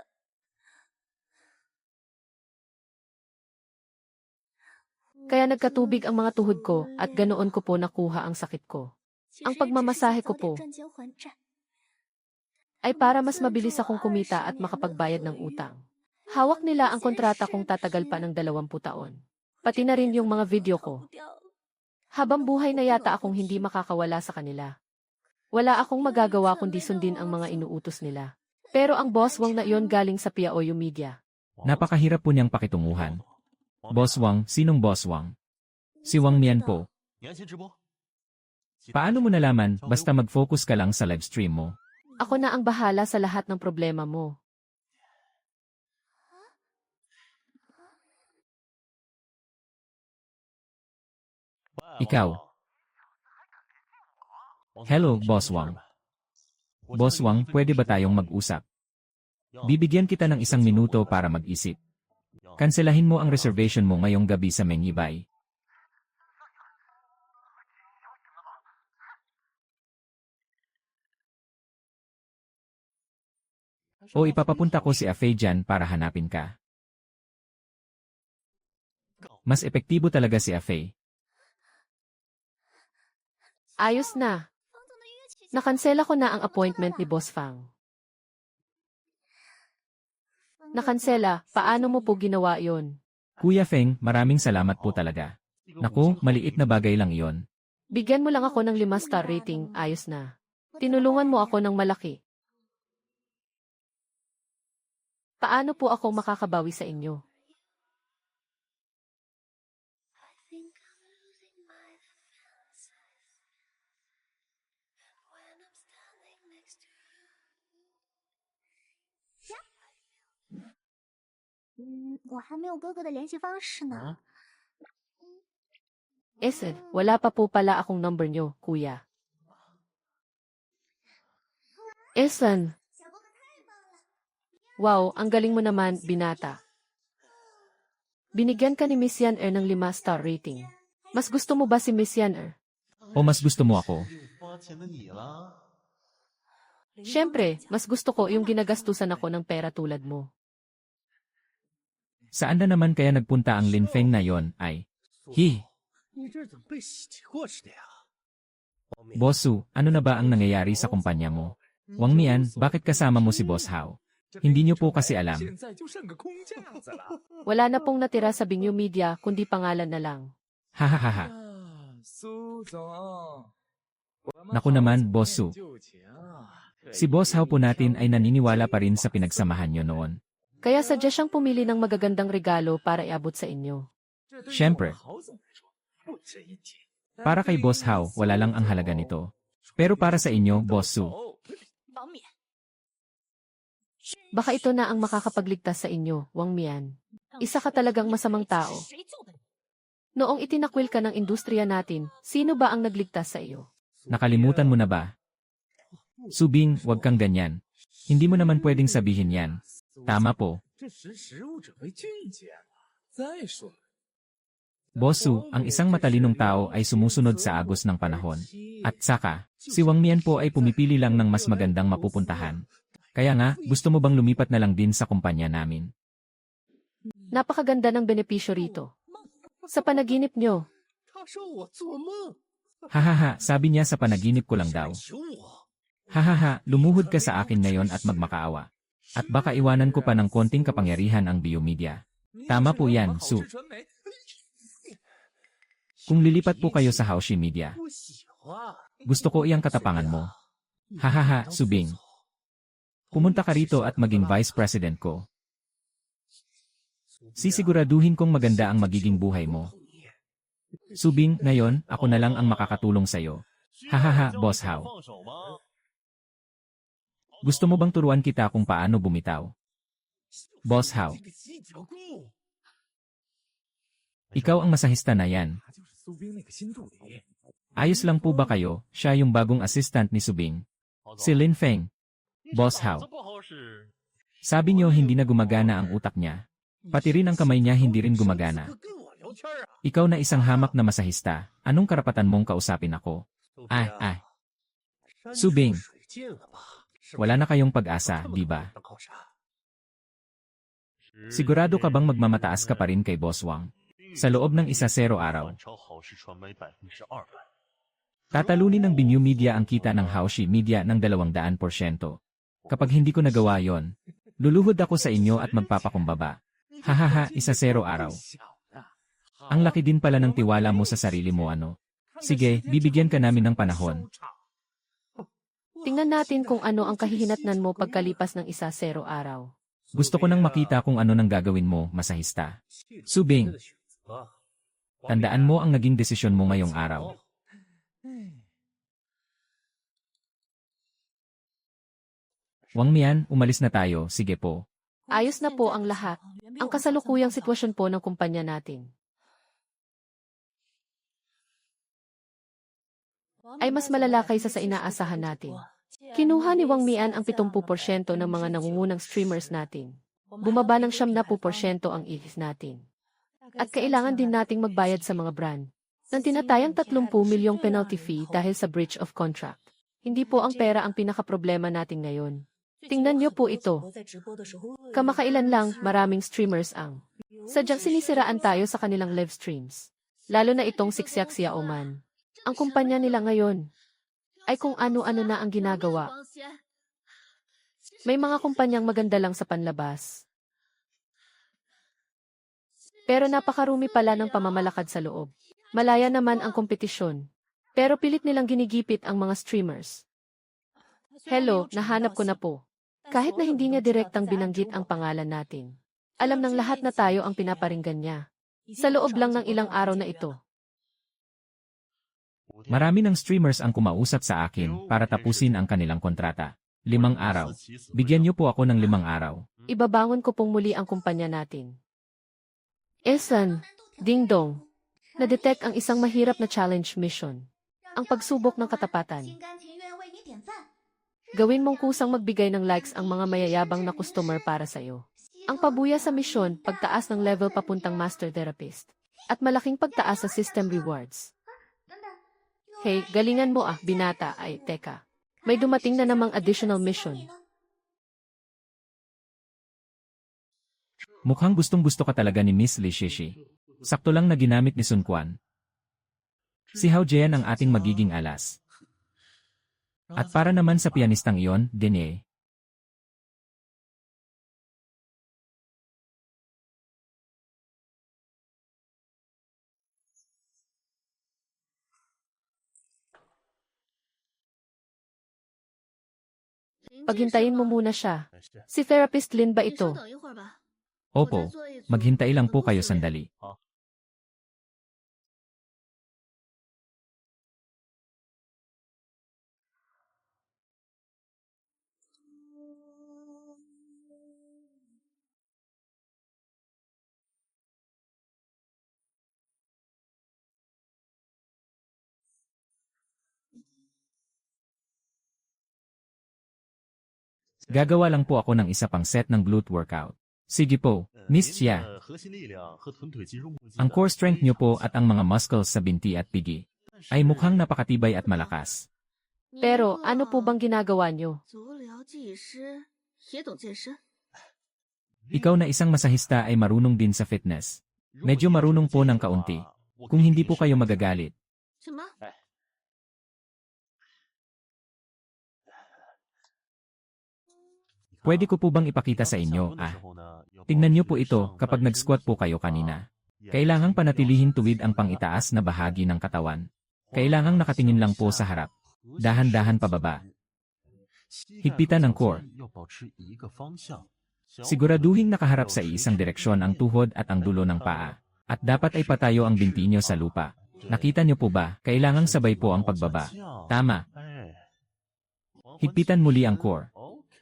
Kaya nagkatubig ang mga tuhod ko at ganoon ko po nakuha ang sakit ko. Ang pagmamasahe ko po ay para mas mabilis akong kumita at makapagbayad ng utang. Hawak nila ang kontrata kong tatagal pa ng 20 taon. Pati na rin yung mga video ko. Habang buhay na yata akong hindi makakawala sa kanila. Wala akong magagawa kundi sundin ang mga inuutos nila. Pero ang boss Wang na iyon galing sa Piaoyu Media. Napakahirap po niyang pakitunguhan. Boss Wang, sinong Boss Wang? Si Wang Mian po. Paano mo nalaman basta mag-focus ka lang sa live stream mo? Ako na ang bahala sa lahat ng problema mo. Ikaw. Hello, Boss Wang. Boss Wang, pwede ba tayong mag-usap? Bibigyan kita ng 1 minuto para mag-isip. Kanselahin mo ang reservation mo ngayong gabi sa Mengyibay. O ipapapunta ko si Afei dyan para hanapin ka. Mas epektibo talaga si Afei. Ayos na. Nakansela ko na ang appointment ni Boss Fang. Nakansela, paano mo po ginawa yon? Kuya Feng, maraming salamat po talaga. Naku, maliit na bagay lang iyon. Bigyan mo lang ako ng 5-star rating, ayos na. Tinulungan mo ako ng malaki. Paano po ako makakabawi sa inyo? Esed, wala pa po pala akong number nyo, kuya. Esan. Wow, ang galing mo naman, binata. Binigyan ka ni Miss Yan-er ng 5-star rating. Mas gusto mo ba si Miss Yan-er? O mas gusto mo ako? Siyempre, mas gusto ko yung ginagastusan ako ng pera tulad mo. Saan na naman kaya nagpunta ang Lin Feng na yon ay? Bossu, ano na ba ang nangyayari sa kumpanya mo? Wang Mian, bakit kasama mo si Boss Hao? Hindi niyo po kasi alam. Wala na pong natira sa Bingyu Media kundi pangalan na lang. Hahaha. Naku naman, Bossu. Si Boss Hao po natin ay naniniwala pa rin sa pinagsamahan niyo noon. Kaya sadya siyang pumili ng magagandang regalo para iabot sa inyo. Siyempre. Para kay Boss Hao, wala lang ang halaga nito. Pero para sa inyo, Boss Su, baka ito na ang makakapagligtas sa inyo, Wang Mian. Isa ka talagang masamang tao. Noong itinakwil ka ng industriya natin, sino ba ang nagligtas sa iyo? nakalimutan mo na ba? Subing, wag kang ganyan. Hindi mo naman pwedeng sabihin yan. Tama po. Bossu, ang isang matalinong tao ay sumusunod sa agos ng panahon. At saka, si Wang Mian po ay pumipili lang ng mas magandang mapupuntahan. Kaya nga, gusto mo bang lumipat na lang din sa kumpanya namin? Napakaganda ng benepisyo rito. Sa panaginip nyo. Hahaha, sabi niya sa panaginip ko lang daw. Hahaha, lumuhod ka sa akin ngayon at magmakaawa. At baka iwanan ko pa ng konting kapangyarihan ang biomedia. Tama po yan, Su. Kung lilipat po kayo sa Haoshi Media, gusto ko iyang katapangan mo. Hahaha, Subing. Pumunta ka rito at maging vice president ko. Sisiguraduhin kong maganda ang magiging buhay mo. Subing, ngayon, ako na lang ang makakatulong sa'yo. Hahaha, Boss Hao. Gusto mo bang turuan kita kung paano bumitaw? Boss Hao. Ikaw ang masahista na yan. Ayos lang po ba kayo? Siya yung bagong assistant ni Subing. Si Lin Feng. Boss Hao. Sabi niyo hindi na gumagana ang utak niya. Pati rin ang kamay niya hindi rin gumagana. Ikaw na isang hamak na masahista, anong karapatan mong kausapin ako? Subing. Wala na kayong pag-asa, di ba? Sigurado ka bang magmamataas ka pa rin kay Boss Wang? Sa loob ng 1-0 araw. Tatalunin ng Binyu Media ang kita ng Haoshi Media ng 200%. Kapag hindi ko nagawa yon, luluhod ako sa inyo at magpapakumbaba. Hahaha, 1-0 araw. Ang laki din pala ng tiwala mo sa sarili mo ano. Sige, bibigyan ka namin ng panahon. Tingnan natin kung ano ang kahihinatnan mo pagkalipas ng 1-0 araw. Gusto ko nang makita kung ano nang gagawin mo, masahista. Subing. Tandaan mo ang naging desisyon mo ngayong araw. Wang Mian, umalis na tayo, sige po. Ayos na po ang lahat. Ang kasalukuyang sitwasyon po ng kumpanya natin ay mas malala kaysa sa inaasahan natin. Kinuha ni Wang Mian ang 70% ng mga nangungunang streamers natin. Bumaba ng 70% ang ihis natin. At kailangan din nating magbayad sa mga brand ng tinatayang 30 milyong penalty fee dahil sa breach of contract. Hindi po ang pera ang pinakaproblema natin ngayon. Tingnan niyo po ito. Kamakailan lang, maraming streamers ang sadyang sinisiraan tayo sa kanilang live streams. Lalo na itong Siksyak Xiaoman. Ang kumpanya nila ngayon ay kung ano-ano na ang ginagawa. May mga kumpanyang maganda lang sa panlabas. Pero napakarumi pala ng pamamalakad sa loob. Malaya naman ang kompetisyon. Pero pilit nilang ginigipit ang mga streamers. Hello, nahanap ko na po. Kahit na hindi niya direktang binanggit ang pangalan natin. Alam ng lahat na tayo ang pinaparinggan niya. Sa loob lang ng ilang araw na ito. Marami ng streamers ang kumausap sa akin para tapusin ang kanilang kontrata. 5 araw. Bigyan niyo po ako ng 5 araw. Ibabangon ko pong muli ang kumpanya natin. Esan, Ding Dong. Na-detect ang isang mahirap na challenge mission. Ang pagsubok ng katapatan. Gawin mong kusang magbigay ng likes ang mga mayayabang na customer para sa'yo. Ang pabuya sa misyon, pagtaas ng level papuntang Master Therapist. At malaking pagtaas sa system rewards. Hey, galingan mo binata. Ay, teka. May dumating na namang additional mission. Mukhang gustong-gusto ka talaga ni Miss Li Shishi. Sakto lang na ginamit ni Sun Quan. Si Hao Jian ang ating magiging alas. At para naman sa pianistang iyon, Dene. Paghintayin mo muna siya. Si Therapist Lin ba ito? Opo, maghintay lang po kayo sandali. Gagawa lang po ako ng isa pang set ng glute workout. Sige po, Miss Chia. Ang core strength niyo po at ang mga muscles sa binti at pigi ay mukhang napakatibay at malakas. Pero ano po bang ginagawa niyo? Ikaw na isang masahista ay marunong din sa fitness. Medyo marunong po ng kaunti. Kung hindi po kayo magagalit. Pwede ko po bang ipakita sa inyo, Tingnan niyo po ito kapag nag-squat po kayo kanina. Kailangang panatilihin tuwid ang pang-itaas na bahagi ng katawan. Kailangang nakatingin lang po sa harap. Dahan-dahan pababa. Higpitan ng core. Siguraduhing nakaharap sa iisang direksyon ang tuhod at ang dulo ng paa. At dapat ay patayo ang binti niyo sa lupa. Nakita niyo po ba, kailangang sabay po ang pagbaba. Tama. 哎， Higpitan muli ang core. OK，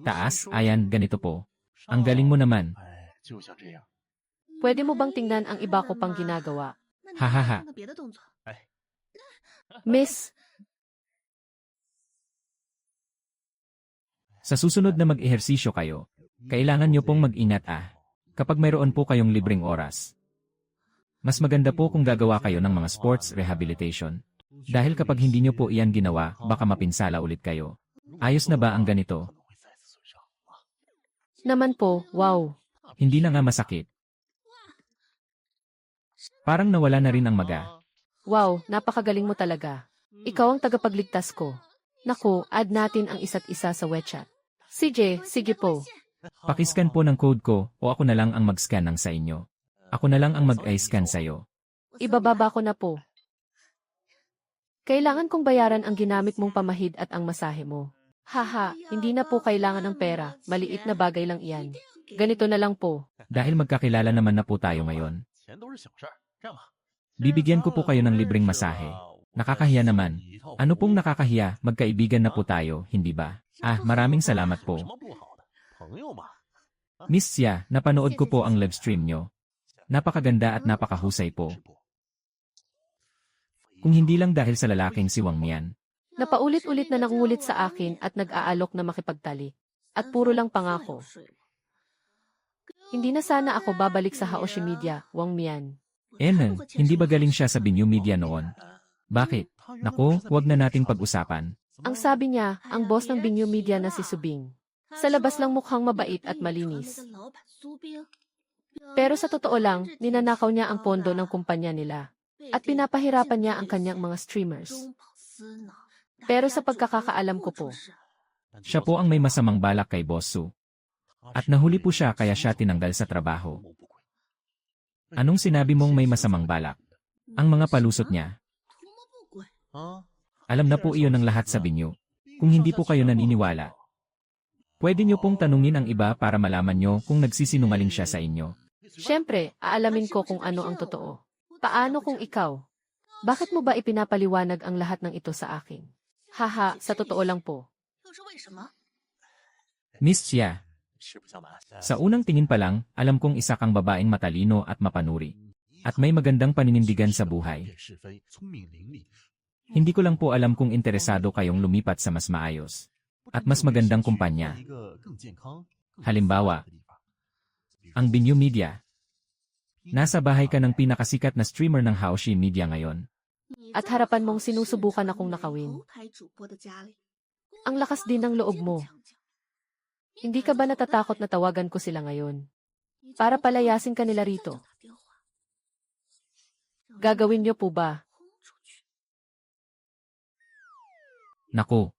Taas, ayan, ganito po. Ang galing mo naman. 哎，就像这样。 Pwede mo bang tingnan ang iba ko pang ginagawa? Hahaha. Miss, Sa susunod na mag-ehersisyo kayo, kailangan niyo pong mag-ingat kapag mayroon po kayong libreng oras. Mas maganda po kung gagawa kayo ng mga sports rehabilitation. Dahil kapag hindi niyo po iyan ginawa, baka mapinsala ulit kayo. Ayos na ba ang ganito? 可能会再次损伤。 naman po, wow. Hindi na nga masakit. Parang nawala na rin ang maga. Wow, napakagaling mo talaga. Ikaw ang tagapagligtas ko. Naku, add natin ang isa't isa sa WeChat. Sige po. Pakiscan po ng code ko o ako na lang ang mag-scan ng sa inyo. Ako na lang ang mag-i-scan sa'yo. Ibababa ko na po. Kailangan kong bayaran ang ginamit mong pamahid at ang masahe mo. Haha, hindi na po kailangan ng pera. Maliit na bagay lang iyan. Ganito na lang po. Dahil magkakilala naman na po tayo ngayon. 钱都是小事儿，这样吧， Bibigyan ko po kayo ng libreng masahe. Nakakahiya naman. Ano pong nakakahiya, magkaibigan na po tayo, hindi ba? Maraming salamat 有 po. 什么不好的？朋友嘛。 Miss Xia, napanood ko po ang live stream nyo. Napakaganda at napakahusay po. Kung hindi lang dahil sa lalaking si Wang Mian. Napaulit-ulit na nangungulit sa akin at nag-aalok na makipagtali. At puro lang pangako. Hindi na sana ako babalik sa Haoshi Media, Wang Mian. Hindi ba galing siya sa Binyu Media noon? Bakit? Naku, wag na nating pag-usapan. Ang sabi niya, ang boss ng Binyu Media na si Subing. Sa labas lang mukhang mabait at malinis. Pero sa totoo lang, ninanakaw niya ang pondo ng kumpanya nila. At pinapahirapan niya ang kanyang mga streamers. Pero sa pagkakaalam ko po, Siya po ang may masamang balak kay Boss Su. At nahuli po siya kaya siya tinanggal sa trabaho. Anong sinabi mong may masamang balak? Ang mga palusot niya. 啊， Alam na po iyon ng lahat sa Binyu. Kung hindi po kayo naniniwala, pwede niyo pong tanungin ang iba para malaman niyo kung nagsisinungaling siya sa inyo. syempre, aalamin ko kung ano ang totoo. Paano kung ikaw? Bakit mo ba ipinapaliwanag ang lahat ng ito sa akin? Haha, sa totoo lang po. Miss Xia, 实不相瞒， sa unang tingin pa lang, alam kong isa kang babaeng matalino at mapanuri. At may magandang paninindigan sa buhay. 辨是非，聪明伶俐， Hindi ko lang po alam kung interesado kayong lumipat sa mas maayos at mas magandang kumpanya. 一个更健康、更 Halimbawa, 的地方。 ang Binyu Media. Nasa bahay ka ng pinakasikat na streamer ng Haoshi Media ngayon. At harapan mong sinusubukan akong nakawin. Ang lakas din ng loob mo. Hindi ka ba natatakot na tawagan ko sila ngayon? Para palayasin ka nila rito. Gagawin niyo po ba? Naku.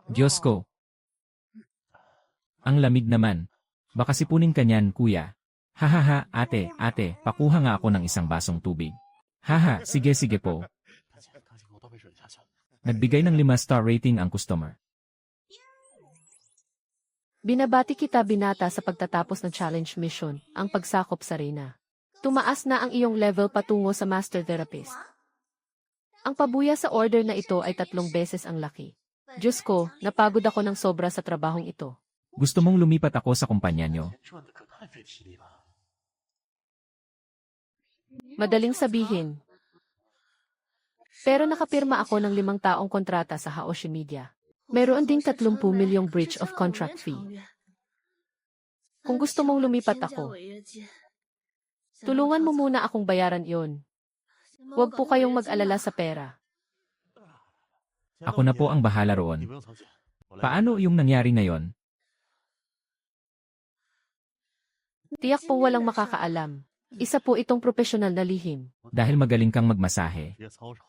Diyos ko. Ang lamig naman. Baka sipunin ka niyan, kuya. Hahaha, ate, pakuha nga ako ng isang basong tubig. Haha, sige po. 赶紧给我倒杯水下去。 Nagbigay ng 5-star rating ang customer. Binabati kita binata sa pagtatapos ng challenge mission, ang pagsakop sa Reyna. Tumaas na ang iyong level patungo sa Master Therapist. Ang pabuya sa order na ito ay 3 beses ang laki. Diyos ko, napagod ako ng sobra sa trabahong ito. Gusto mong lumipat ako sa kumpanya nyo. 赚的可太费体力了。 Madaling sabihin. Pero nakapirma ako ng 5 taong kontrata sa Haoshi Media. Meron ding 30 milyong breach of contract fee. Kung gusto mong lumipat ako, tulungan mo muna akong bayaran iyon. Huwag po kayong mag-alala sa pera. Ako na po ang bahala 你 roon. 不用操心，我来。 Paano yung nangyari na yon? Tiyak pong walang makakaalam. Isa po itong profesional na lihim. Dahil magaling kang magmasahe. 别操扰。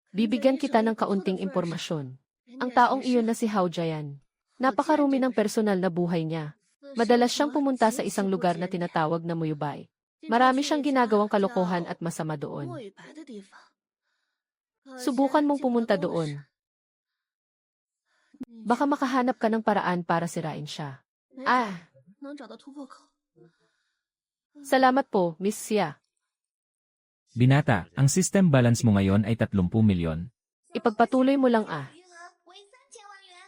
Bibigyan kita ng kaunting impormasyon. Ang taong iyon na si Hao Jian. Napakarumi ng personal na buhay niya. Madalas siyang pumunta sa isang lugar na tinatawag na Muyubay. Marami siyang ginagawang kalokohan at masama doon. Subukan mong pumunta doon. Baka makahanap ka ng paraan para sirain siya. Ah, 能找到突破口。 salamat po, Miss Xia. Binata, ang system balance mo ngayon ay 30 milyon. Ipagpatuloy mo lang ah. 余额为3000万元。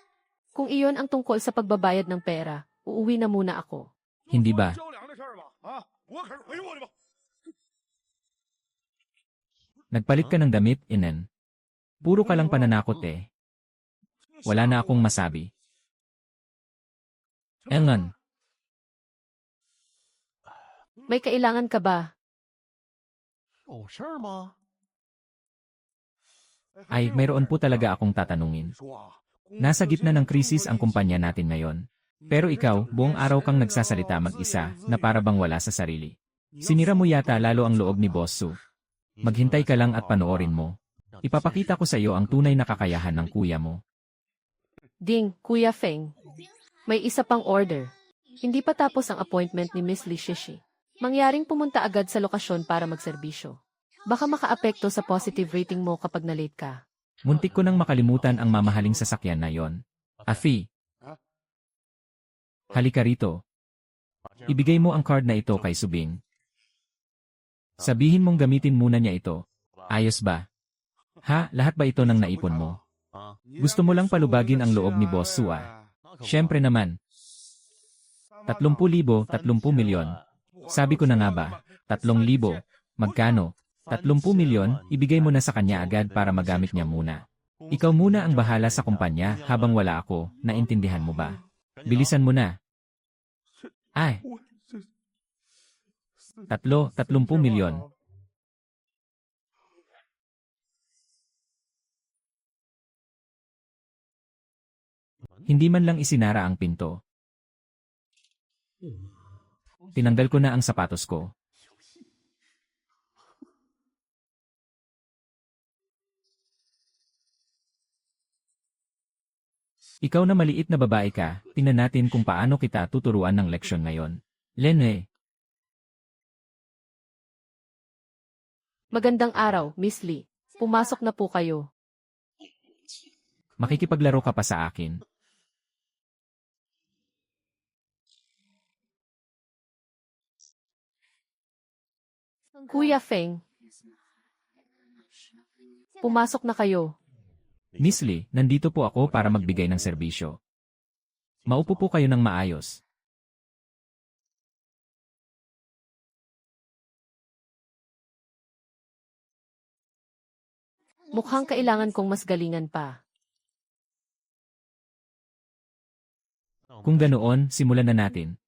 Kung iyon ang tungkol sa pagbabayad ng pera, uuwi na muna ako. Hindi ba? 着粮的事儿吧？啊，我可是回我的吧。 Nagpalit ka ng damit, inen. Puro ka lang pananakot eh. Wala na akong masabi. Engan, May kailangan ka ba? 有事儿吗？ ay mayroon po talaga akong tatanungin. 说啊， Nasa gitna ng krisis ang kumpanya natin ngayon. Pero ikaw, buong araw kang nagsasalita mag-isa na para bang wala sa sarili. Sinira mo yata lalo ang loob ni Boss Su. Maghintay ka lang at panoorin mo. Ipapakita ko sa iyo ang tunay na kakayahan ng kuya mo. Ding, Kuya Feng. May isa pang order. Hindi pa tapos ang appointment ni Miss Li Shishi. Mangyaring pumunta agad sa lokasyon para magserbisyo. Baka makaapekto sa positive rating mo kapag na-late ka. Muntik ko nang makalimutan ang mamahaling sasakyan na yon. Afi, halika rito. Ibigay mo ang card na ito kay Subing. Sabihin mong gamitin muna niya ito. Ayos ba? Ha, lahat ba ito ng naipon mo? Gusto mo lang palubagin ang loob ni Boss Su ah. Siyempre naman. 30,000, 30 milyon. Sabi ko na nga ba, 3,000. Magkano? 30 milyon, ibigay mo na sa kanya agad para magamit niya muna. Ikaw muna ang bahala sa kumpanya habang wala ako, naintindihan mo ba? Bilisan mo na. Ay, 30 milyon. Hindi man lang isinara ang pinto. Tinanggal ko na ang sapatos ko. Ikaw na maliit na babae ka, tingnan natin kung paano kita tuturuan ng leksyon ngayon. Lene, Magandang araw, Miss Lee. Pumasok na po kayo. makikipaglaro ka pa sa akin. Kuya Feng, pumasok na kayo. Miss Lee, nandito po ako para magbigay ng serbisyo. Maupo po kayo ng maayos. Mukhang kailangan kong mas galingan pa. Kung ganoon, simulan na natin.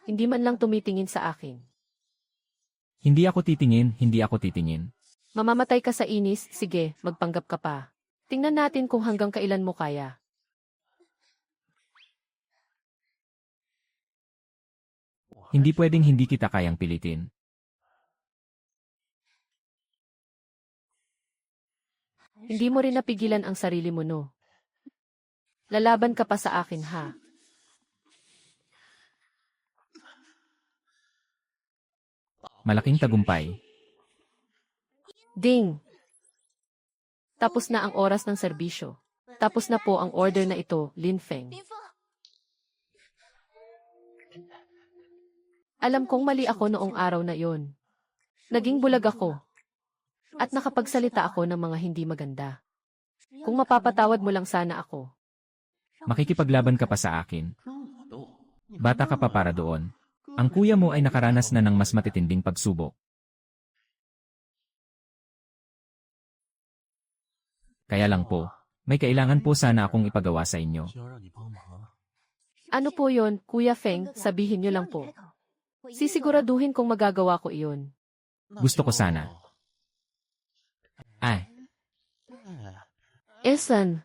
Hindi man lang tumitingin sa akin. Hindi ako titingin, hindi ako titingin. Mamamatay ka sa inis, sige, magpanggap ka pa. Tingnan natin kung hanggang kailan mo kaya. Hindi pwedeng hindi kita kayang pilitin. Hindi mo rin napigilan ang sarili mo, no? Lalaban ka pa sa akin, ha? Malaking tagumpay. Ding! Tapos na ang oras ng serbisyo. Tapos na po ang order na ito, Lin Feng. 林峰， Alam kong mali ako noong araw na yon. Naging bulag ako. At nakapagsalita ako ng mga hindi maganda. Kung mapapatawad mo lang sana ako. Makikipaglaban ka pa sa akin. Bata ka pa para doon. Ang kuya mo ay nakaranas na ng mas matitinding pagsubok. Kaya lang po, may kailangan po sana akong ipagawa sa inyo. 需要让你帮忙。 Ano po yon, Kuya Feng, sabihin niyo lang po. Sisiguraduhin kong magagawa ko iyon. Gusto ko sana. Ay, Esan,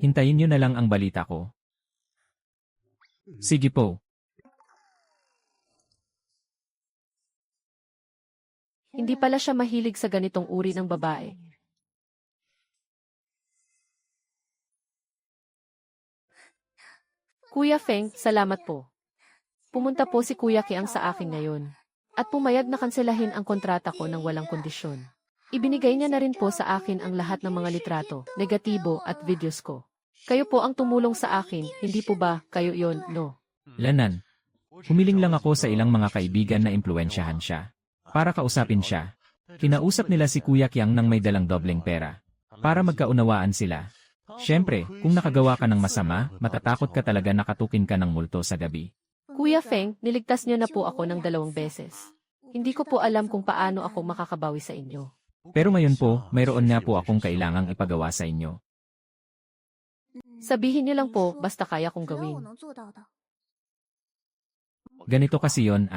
hintayin nyo na lang ang balita ko. Sige po. hindi pala siya mahilig sa ganitong uri ng babae. Kuya Feng, salamat po. Pumunta po si Kuya Kiang sa akin ngayon. At pumayag na kanselahin ang kontrata ko ng walang kondisyon. Ibinigay niya na rin po sa akin ang lahat ng mga litrato, negatibo at videos ko. Kayo po ang tumulong sa akin, hindi po ba kayo yon, no? Lanan, humiling lang ako sa ilang mga kaibigan na impluwensyahan siya. Para kausapin siya. Kinausap nila si Kuya Kiang nang may dalang dobleng pera. Para magkaunawaan sila. Siyempre, kung nakagawa ka ng masama, matatakot ka talaga na katukin ka ng multo sa gabi. Kuya Feng, niligtas niyo na po ako ng 2 beses. Hindi ko po alam kung paano ako makakabawi sa inyo. Pero ngayon po, mayroon nga po akong kailangang ipagawa sa inyo. Sabihin niyo lang po, basta kaya kong 只要我 gawin. 能做到的。 Ganito kasi yon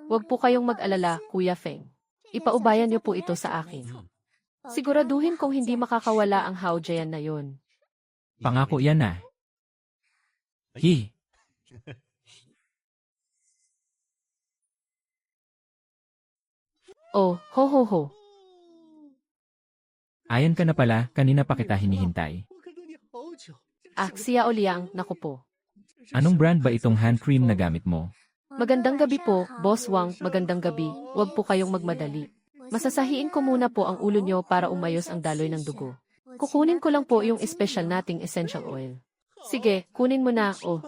Huwag po kayong mag-alala, Kuya Feng. Ipaubayan niyo po ito sa akin. Siguraduhin kong hindi makakawala ang Hao Jian na yon. Pangako yan Hi. Oh, ho ho ho. Ayan ka na pala, kanina pa kita hinihintay. 我可等你好久。 Ah, siya o Liang, naku po. Anong brand ba itong hand cream na gamit mo? Magandang gabi po, Boss Wang, magandang gabi. Huwag po kayong magmadali. Masasahiin ko muna po ang ulo niyo para umayos ang daloy ng dugo. Kukunin ko lang po yung special nating essential oil. Sige, kunin mo na, oh.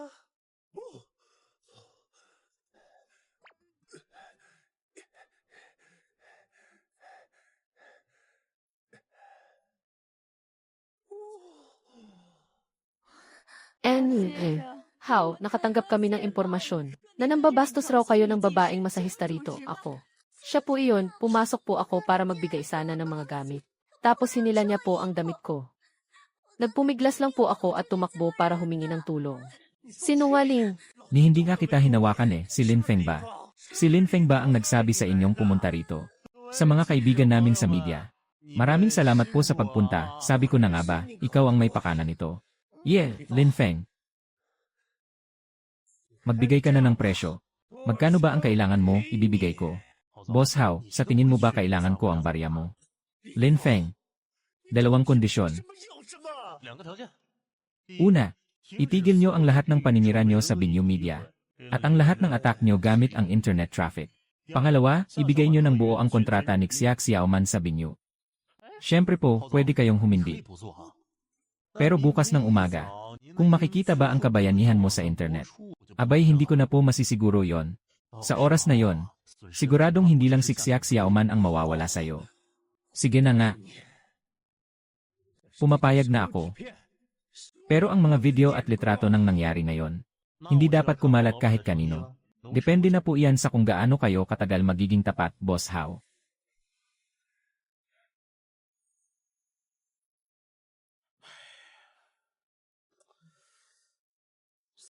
How, nakatanggap kami ng impormasyon na nambabastos raw kayo ng babaeng masahista rito, ako. Siya po iyon, pumasok po ako para magbigay sana ng mga gamit. Tapos hinila niya po ang damit ko. Nagpumiglas lang po ako at tumakbo para humingi ng tulong. Sinungaling. Ni hindi nga kita hinawakan si Lin Feng ba? Si Lin Feng ba ang nagsabi sa inyong pumunta rito? Sa mga kaibigan namin sa media. Maraming salamat po sa pagpunta, sabi ko na nga ba, ikaw ang may pakana nito. Yeah, Lin Feng. Magbigay ka na ng presyo. Magkano ba ang kailangan mo, ibibigay ko. Boss Hao, sa tingin mo ba kailangan ko ang barya mo? Lin Feng. 2 kondisyon. 2个条件。 Una, itigil nyo ang lahat ng paninira nyo sa Binyu Media. At ang lahat ng attack nyo gamit ang internet traffic. Pangalawa, ibigay nyo ng buo ang kontrata ni Xiao Xiaoman sa Binyu. Siyempre po, pwede kayong humindi. Pero bukas ng umaga, kung makikita ba ang kabayanihan mo sa internet, abay hindi ko na po masisiguro yon. Sa oras na yon, siguradong hindi lang si Xiao Xiaoman ang mawawala sa'yo. Sige na nga. Pumapayag na ako. Pero ang mga video at litrato ng nangyari ngayon, hindi dapat kumalat kahit kanino. Depende na po iyan sa kung gaano kayo katagal magiging tapat, Boss Hao.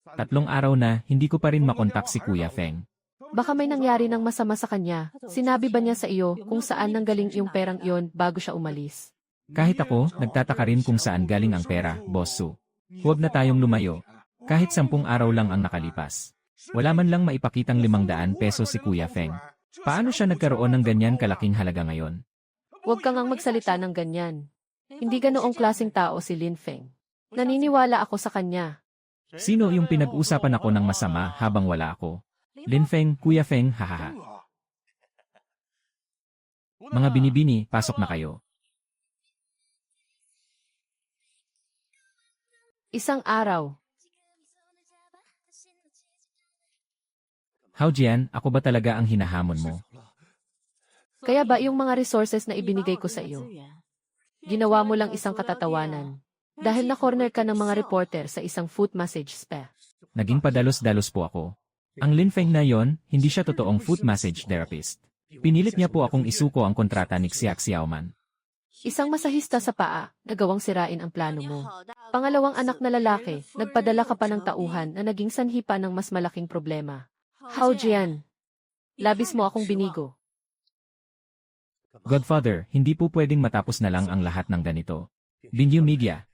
Tatlong araw na, hindi ko pa rin makontak si Kuya Feng. Baka may nangyari ng masama sa kanya. Sinabi ba niya sa iyo kung saan nanggaling yung perang iyon bago siya umalis? Kahit ako, nagtataka rin kung saan galing ang pera, Boss Su. Huwag na tayong lumayo. Kahit 10 araw lang ang nakalipas. Wala man lang maipakitang 500 pesos si Kuya Feng. Paano siya nagkaroon ng ganyan kalaking halaga ngayon? Huwag kang ang magsalita ng ganyan. Hindi ganoong klaseng tao si Lin Feng. Naniniwala ako sa kanya. Sino yung pinag-usapan ako ng masama habang wala ako? Lin Feng, Kuya Feng, hahaha. Mga binibini, pasok na kayo. Isang araw. Hao Jian, ako ba talaga ang hinahamon mo? Kaya ba yung mga resources na ibinigay ko sa iyo, ginawa mo lang isang katatawanan? Dahil na-corner ka ng mga reporter sa isang foot massage spa. Naging padalos-dalos po ako. Ang Lin Feng na yon, hindi siya totoong foot massage therapist. Pinilit niya po akong isuko ang kontrata ni Xiao Xiaoman. Isang masahista sa paa, nagawang sirain ang plano mo. Pangalawang anak na lalaki, nagpadala ka pa ng tauhan na naging sanhi pa ng mas malaking problema. Hao Jian, labis mo akong binigo. Godfather, hindi po pwedeng matapos na lang ang lahat ng ganito. Binyu Media.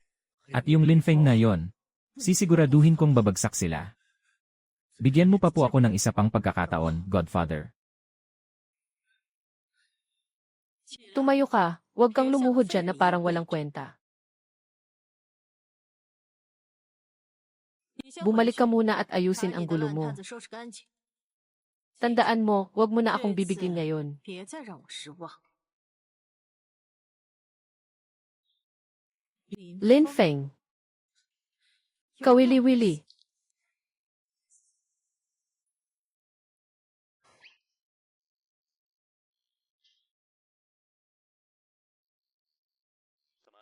At yung Lin Feng na yon, sisiguraduhin kong babagsak sila. Bigyan mo pa po ako ng isa pang pagkakataon, Godfather. Tumayo ka, huwag kang lumuhod dyan na parang walang kwenta. Bumalik ka muna at ayusin ang gulo mo. Tandaan mo, huwag mo na akong bibigin ngayon. 别再让我失望。 Lin Feng. Kawili-wili.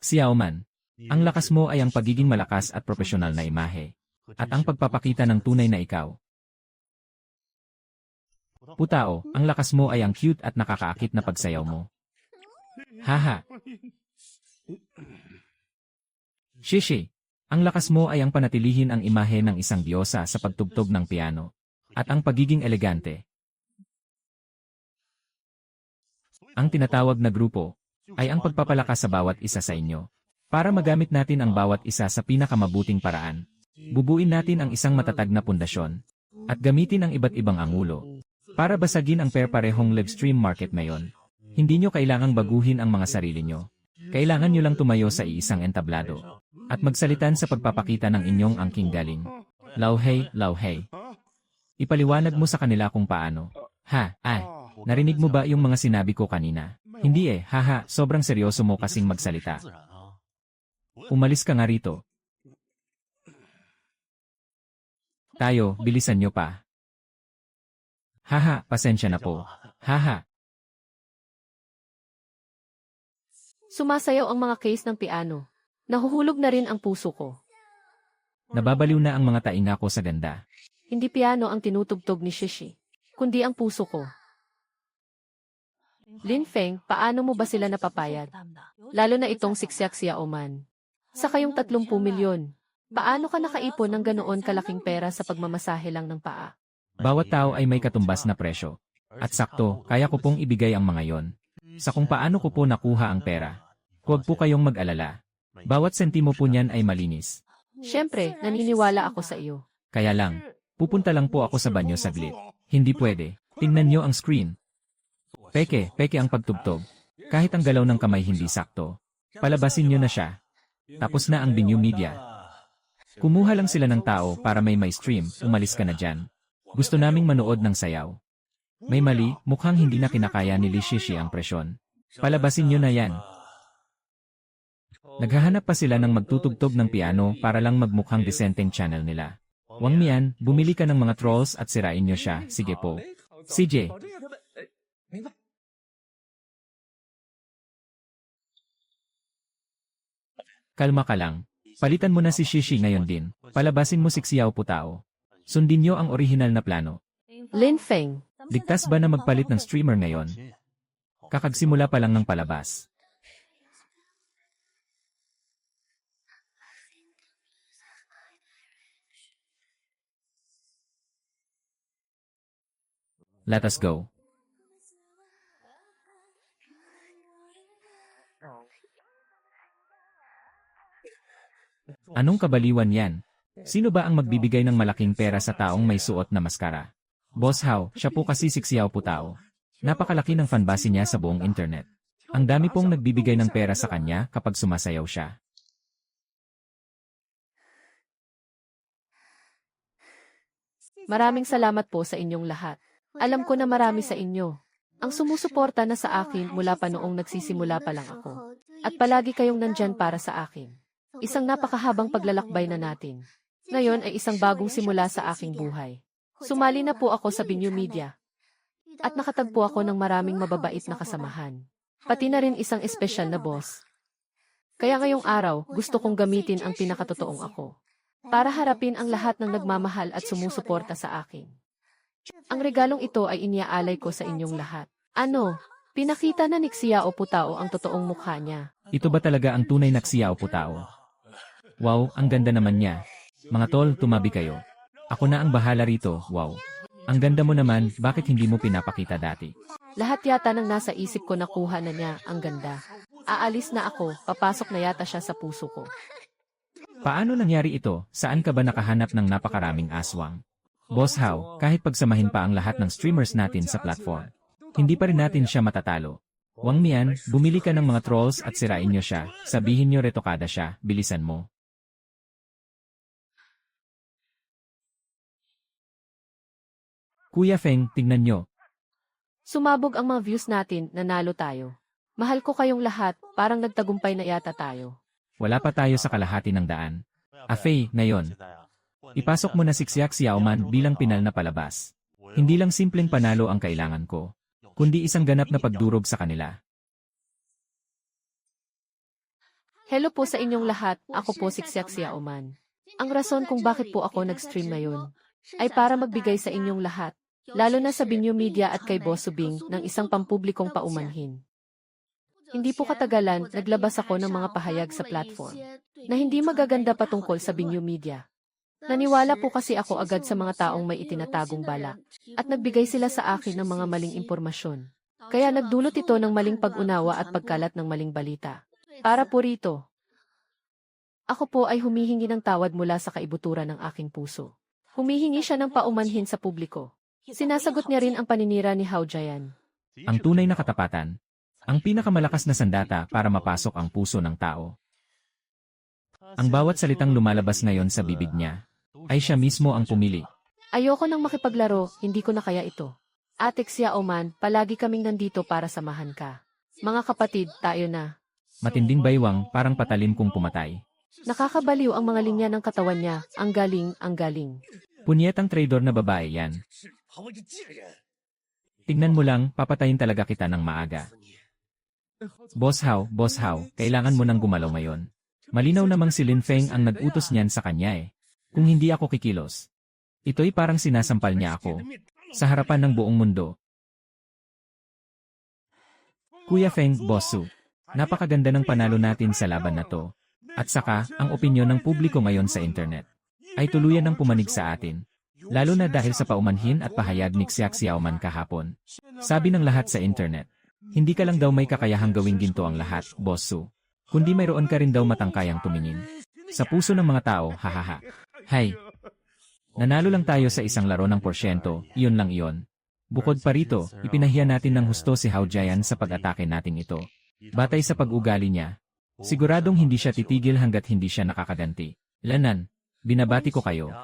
Xiao Man, ang lakas mo ay ang pagiging malakas at profesional na imahe. At ang pagpapakita ng tunay na ikaw. Putao, ang lakas mo ay ang cute at nakakaakit na pagsayaw mo. Haha. Shishi, ang lakas mo ay ang panatilihin ang imahe ng isang diyosa sa pagtugtog ng piano. At ang pagiging elegante. Ang tinatawag na grupo ay ang pagpapalakas sa bawat isa sa inyo. Para magamit natin ang bawat isa sa pinakamabuting paraan. Bubuin natin ang isang matatag na pundasyon. At gamitin ang iba't ibang angulo. Para basagin ang parehong live stream market ngayon. Hindi nyo kailangang baguhin ang mga sarili nyo. Kailangan nyo lang tumayo sa iisang entablado. At magsalitan sa pagpapakita ng inyong angking galing. Lauhey, lauhey. Ipaliwanag mo sa kanila kung paano. Narinig mo ba yung mga sinabi ko kanina? Hindi haha, sobrang seryoso mo kasing magsalita. Umalis ka nga rito. Tayo, bilisan nyo pa. Haha, pasensya na po. Haha. Sumasayaw ang mga case ng piano. Nahuhulog na rin ang puso ko. Nababaliw na ang mga tainga ko sa ganda. Hindi piano ang tinutugtog ni Shishi, kundi ang puso ko. Lin Feng, paano mo ba sila napapayag? Lalo na itong siksyak Xiao Man. Sa kayong 30 milyon. Paano ka nakaipon ng ganoon kalaking pera sa pagmamasahe lang ng paa? Bawat tao ay may katumbas na presyo. At sakto, kaya ko pong ibigay ang mga yon. Sa kung paano ko po nakuha ang pera. Huwag po kayong mag-alala. Bawat sentimo po niyan ay malinis. Siyempre, naniniwala ako sa iyo. Kaya lang, pupunta lang po ako sa banyo saglit. Hindi pwede. Tingnan nyo ang screen. Peke ang pagtugtog. Kahit ang galaw ng kamay hindi sakto. Palabasin nyo na siya. Tapos na ang Binyu Media. Kumuha lang sila ng tao para may stream, umalis ka na dyan. Gusto naming manood ng sayaw. May mali, mukhang hindi na kinakaya ni Li Shishi ang presyon. Palabasin nyo na yan. Naghahanap pa sila ng magtutugtog ng piano para lang magmukhang disenteng channel nila. Wang Mian, bumili ka ng mga trolls at sirain nyo siya, sige po. CJ. Kalma ka lang. Palitan mo na si Shishi ngayon din. Palabasin mo si Xiao Putao. Sundin nyo ang orihinal na plano. Lin Feng, Ligtas ba na magpalit ng streamer ngayon? Kakagsimula pa lang ng palabas. Let us go. Anong kabaliwan yan? Sino ba ang magbibigay ng malaking pera sa taong may suot na maskara? Boss Hao, siya po kasi si Xiao Putao. Napakalaki ng fanbase niya sa buong internet. Ang dami pong nagbibigay ng pera sa kanya kapag sumasayaw siya. maraming salamat po sa inyong lahat. Alam ko na marami sa inyo. Ang sumusuporta na sa akin mula pa noong nagsisimula pa lang ako. At palagi kayong nandyan para sa akin. Isang napakahabang paglalakbay na natin. Ngayon ay isang bagong simula sa aking buhay. Sumali na po ako sa Binyu Media. At nakatagpo ako ng maraming mababait na kasamahan. Pati na rin isang espesyal na boss. Kaya ngayong araw, gusto kong gamitin ang pinakatotoong ako. Para harapin ang lahat ng nagmamahal at sumusuporta sa akin. Ang regalong ito ay iniaalay ko sa inyong lahat. Ano? Pinakita na ni Xiao Putao ang totoong mukha niya. Ito ba talaga ang tunay na Xiao Putao? Wow, ang ganda naman niya. Mga tol, tumabi kayo. Ako na ang bahala rito, wow. Ang ganda mo naman, bakit hindi mo pinapakita dati? Lahat yata ng nasa isip ko nakuha na niya, ang ganda. Aalis na ako, papasok na yata siya sa puso ko. Paano nangyari ito? Saan ka ba nakahanap ng napakaraming aswang? Boss Hao, kahit pagsamahin pa ang lahat ng streamers natin sa platform, hindi pa rin natin siya matatalo. Wang Mian, bumili ka ng mga trolls at sirain nyo siya. Sabihin nyo retokada siya, bilisan mo. Kuya Feng, tignan nyo. Sumabog ang mga views natin, nanalo tayo. Mahal ko kayong lahat, parang nagtagumpay na yata tayo. Wala pa tayo sa kalahati ng daan. Afei, ngayon. Ipasok mo na si Xiao Xiaoman bilang pinal na palabas. Hindi lang simpleng panalo ang kailangan ko, kundi isang ganap na pagdurog sa kanila. Hello po sa inyong lahat, ako po si Xiao Xiaoman. Ang rason kung bakit po ako nag-stream ngayon ay para magbigay sa inyong lahat, lalo na sa Binyo Media at kay Boss Subing ng isang pampublikong paumanhin. Hindi po katagalan, naglabas ako ng mga pahayag sa platform na hindi magaganda patungkol sa Binyo Media. Naniwala po kasi ako agad sa mga taong may itinatagong balak at nagbigay sila sa akin ng mga maling impormasyon. Kaya nagdulot ito ng maling pag-unawa at pagkalat ng maling balita. Para po rito, ako po ay humihingi ng tawad mula sa kaibuturan ng aking puso. Humihingi siya ng paumanhin sa publiko. Sinasagot niya rin ang paninira ni Hao Jian. Ang tunay na katapatan, ang pinakamalakas na sandata para mapasok ang puso ng tao. Ang bawat salitang lumalabas ngayon sa bibig niya, ay siya mismo ang pumili. Ayoko nang makipaglaro, hindi ko na kaya ito. Ate Xiaoman, palagi kaming nandito para samahan ka. Mga kapatid, tayo na. Matinding baywang, parang patalim kung pumatay. Nakakabaliw ang mga linya ng katawan niya, ang galing, ang galing. Punyetang traidor na babae yan. Tignan mo lang, papatayin talaga kita ng maaga. Boss Hao, kailangan mo nang gumalaw ngayon. Malinaw namang si Lin Feng ang nag-utos niyan sa kanya eh. Kung hindi ako kikilos, ito'y parang sinasampal niya ako sa harapan ng buong mundo. Kuya Feng, Boss Su, napakaganda ng panalo natin sa laban na to. At saka, ang opinyon ng publiko ngayon sa internet ay tuluyan ng pumanig sa atin. Lalo na dahil sa paumanhin at pahayag ni Xiao Xiaoman kahapon. Sabi ng lahat sa internet, hindi ka lang daw may kakayahang gawing ginto ang lahat, Boss Su. Kundi mayroon ka rin daw matangkayang tumingin sa puso ng mga tao, hahaha. Hay! Nanalo lang tayo sa isang laro ng porsyento, iyon lang iyon. Bukod pa rito, ipinahiya natin ng husto si Hao Jian sa pag-atake nating ito. Batay sa pag-ugali niya, siguradong hindi siya titigil hanggat hindi siya nakakaganti. Lanan, binabati ko kayo.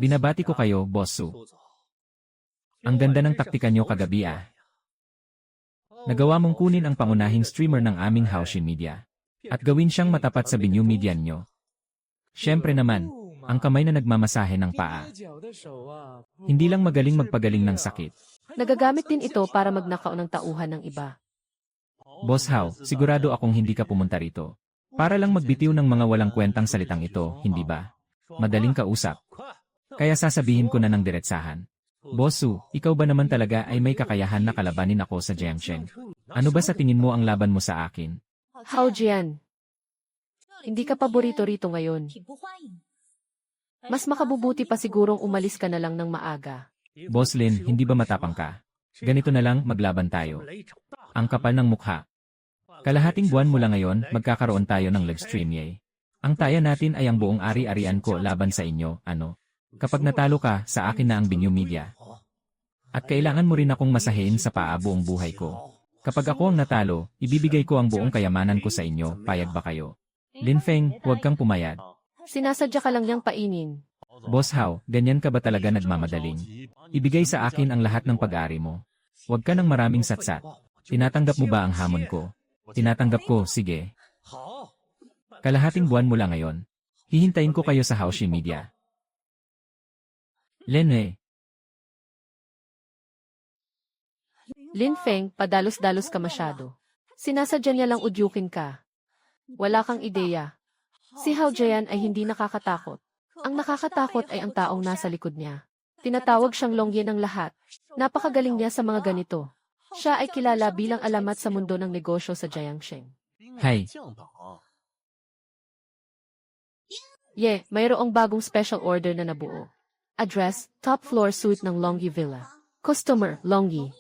Binabati ko kayo, Boss Su. Ang ganda ng taktika nyo kagabi ah. Nagawa mong kunin ang pangunahing streamer ng aming Haoshin Media at gawin siyang matapat sa Binyo Media nyo. Siyempre naman, ang kamay na nagmamasahe ng paa. Hindi lang magaling magpagaling ng sakit. Nagagamit din ito para magnakaw ng tauhan ng iba. Boss Hao, sigurado akong hindi ka pumunta rito. Para lang magbitiw ng mga walang kwentang salitang ito, hindi ba? Madaling kausap. Kaya sasabihin ko na ng diretsahan. Boss Su, ikaw ba naman talaga ay may kakayahan na kalabanin ako sa Jiangsheng? Ano ba sa tingin mo ang laban mo sa akin? Hao Jian, hindi ka paborito rito ngayon. Mas makabubuti pa sigurong umalis ka na lang ng maaga. Boss Lin, hindi ba matapang ka? Ganito na lang, maglaban tayo. Ang kapal ng mukha. Kalahating buwan mula ngayon, magkakaroon tayo ng live stream yay. Ang taya natin ay ang buong ari-arian ko laban sa inyo, ano? Kapag natalo ka, sa akin na ang Binyo Media. At kailangan mo rin akong masahin sa paa buong buhay ko. Kapag ako ang natalo, ibibigay ko ang buong kayamanan ko sa inyo, payag ba kayo? Lin Feng, huwag kang pumayag. Sinasadya ka lang niyang painin. Boss Hao, ganyan ka ba talaga nagmamadaling? Ibigay sa akin ang lahat ng pag-aari mo. Huwag ka ng maraming satsat. Tinatanggap mo ba ang hamon ko? Tinatanggap ko, sige. Kalahating buwan mula ngayon, hihintayin ko kayo sa Haoshin Media. Lin Feng, padalos-dalos ka masyado. Sinasadya niya lang udyukin ka. Wala kang ideya. Si Hao Jian ay hindi nakakatakot. Ang nakakatakot ay ang taong nasa likod niya. Tinatawag siyang Longye ng lahat. Napakagaling niya sa mga ganito. Siya ay kilala bilang alamat sa mundo ng negosyo sa Jiangsheng. Hay, Mayroong bagong special order na nabuo. Address, top floor suite ng Longyi Villa. Customer, Longyi.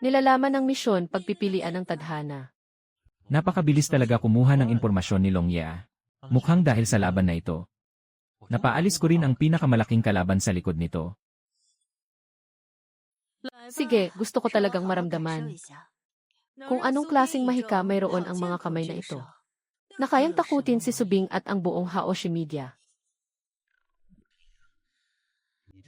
Nilalaman ng misyon pagpipilian ng tadhana. napakabilis talaga kumuha ng impormasyon ni Longye ah. Mukhang dahil sa laban na ito. Napaalis ko rin ang pinakamalaking kalaban sa likod nito. Sige, gusto ko talagang maramdaman. Kung anong klaseng mahika mayroon ang mga kamay na ito. Na kayang takutin si Subing at ang buong Haoshi Media.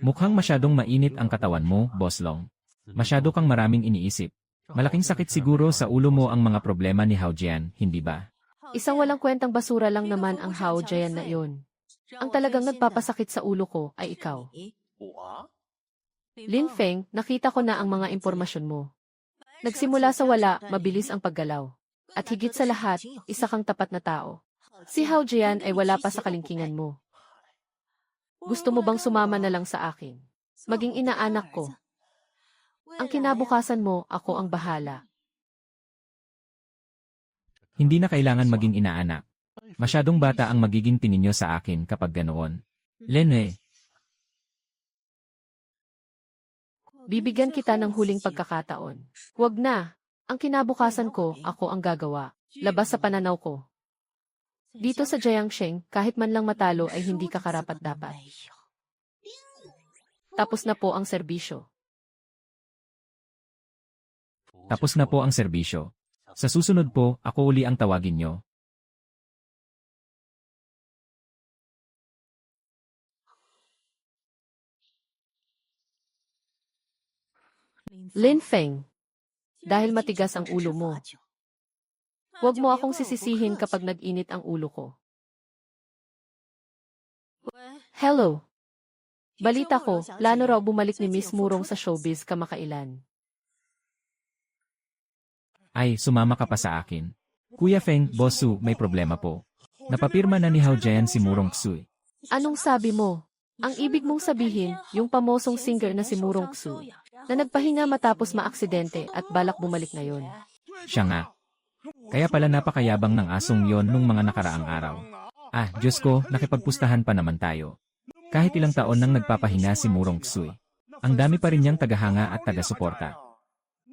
Mukhang masyadong mainit ang katawan mo, Boss Long. Masyado kang maraming iniisip. Malaking sakit siguro sa ulo mo ang mga problema ni Hao Jian, hindi ba? Isang walang kwentang basura lang naman ang Hao Jian na iyon. Ang talagang nagpapasakit sa ulo ko ay ikaw. 我 Lin Feng, nakita ko na ang mga impormasyon mo. Nagsimula sa wala, mabilis ang paggalaw. At higit sa lahat, isa kang tapat na tao. Si Hao Jian ay wala pa sa kalingkingan mo. Gusto mo bang sumama na lang sa akin? Maging inaanak ko. Ang kinabukasan mo, ako ang bahala. Hindi na kailangan maging inaanak. Masyadong bata ang magiging tininyo sa akin kapag ganoon. Lene, Bibigyan kita ng huling pagkakataon. Huwag na. Ang kinabukasan ko, ako ang gagawa. Labas sa pananaw ko. Dito sa Jiangsheng, kahit man lang matalo ay hindi ka karapat-dapat. Tapos na po ang serbisyo. tapos na po ang serbisyo. Sa susunod po, ako uli ang tawagin nyo. Lin Feng, dahil matigas ang ulo mo. Huwag mo akong sisisihin kapag nag-init ang ulo ko. Hello. Balita ko, plano raw bumalik ni Miss Murong sa showbiz kamakailan. Ay, sumama ka pa sa akin. Kuya Feng, Boss Su, may problema po. Napapirma na ni Hao Jian si Murong Xu. Anong sabi mo? Ang ibig mong sabihin, yung pamosong singer na si Murong Xu, na nagpahinga matapos maaksidente at balak bumalik ngayon. Siya nga. Kaya pala napakayabang ng asong yon nung mga nakaraang araw. Ah, Diyos ko, nakipagpustahan pa naman tayo. Kahit ilang taon nang nagpapahinga si Murong Xu, ang dami pa rin niyang tagahanga at taga-suporta.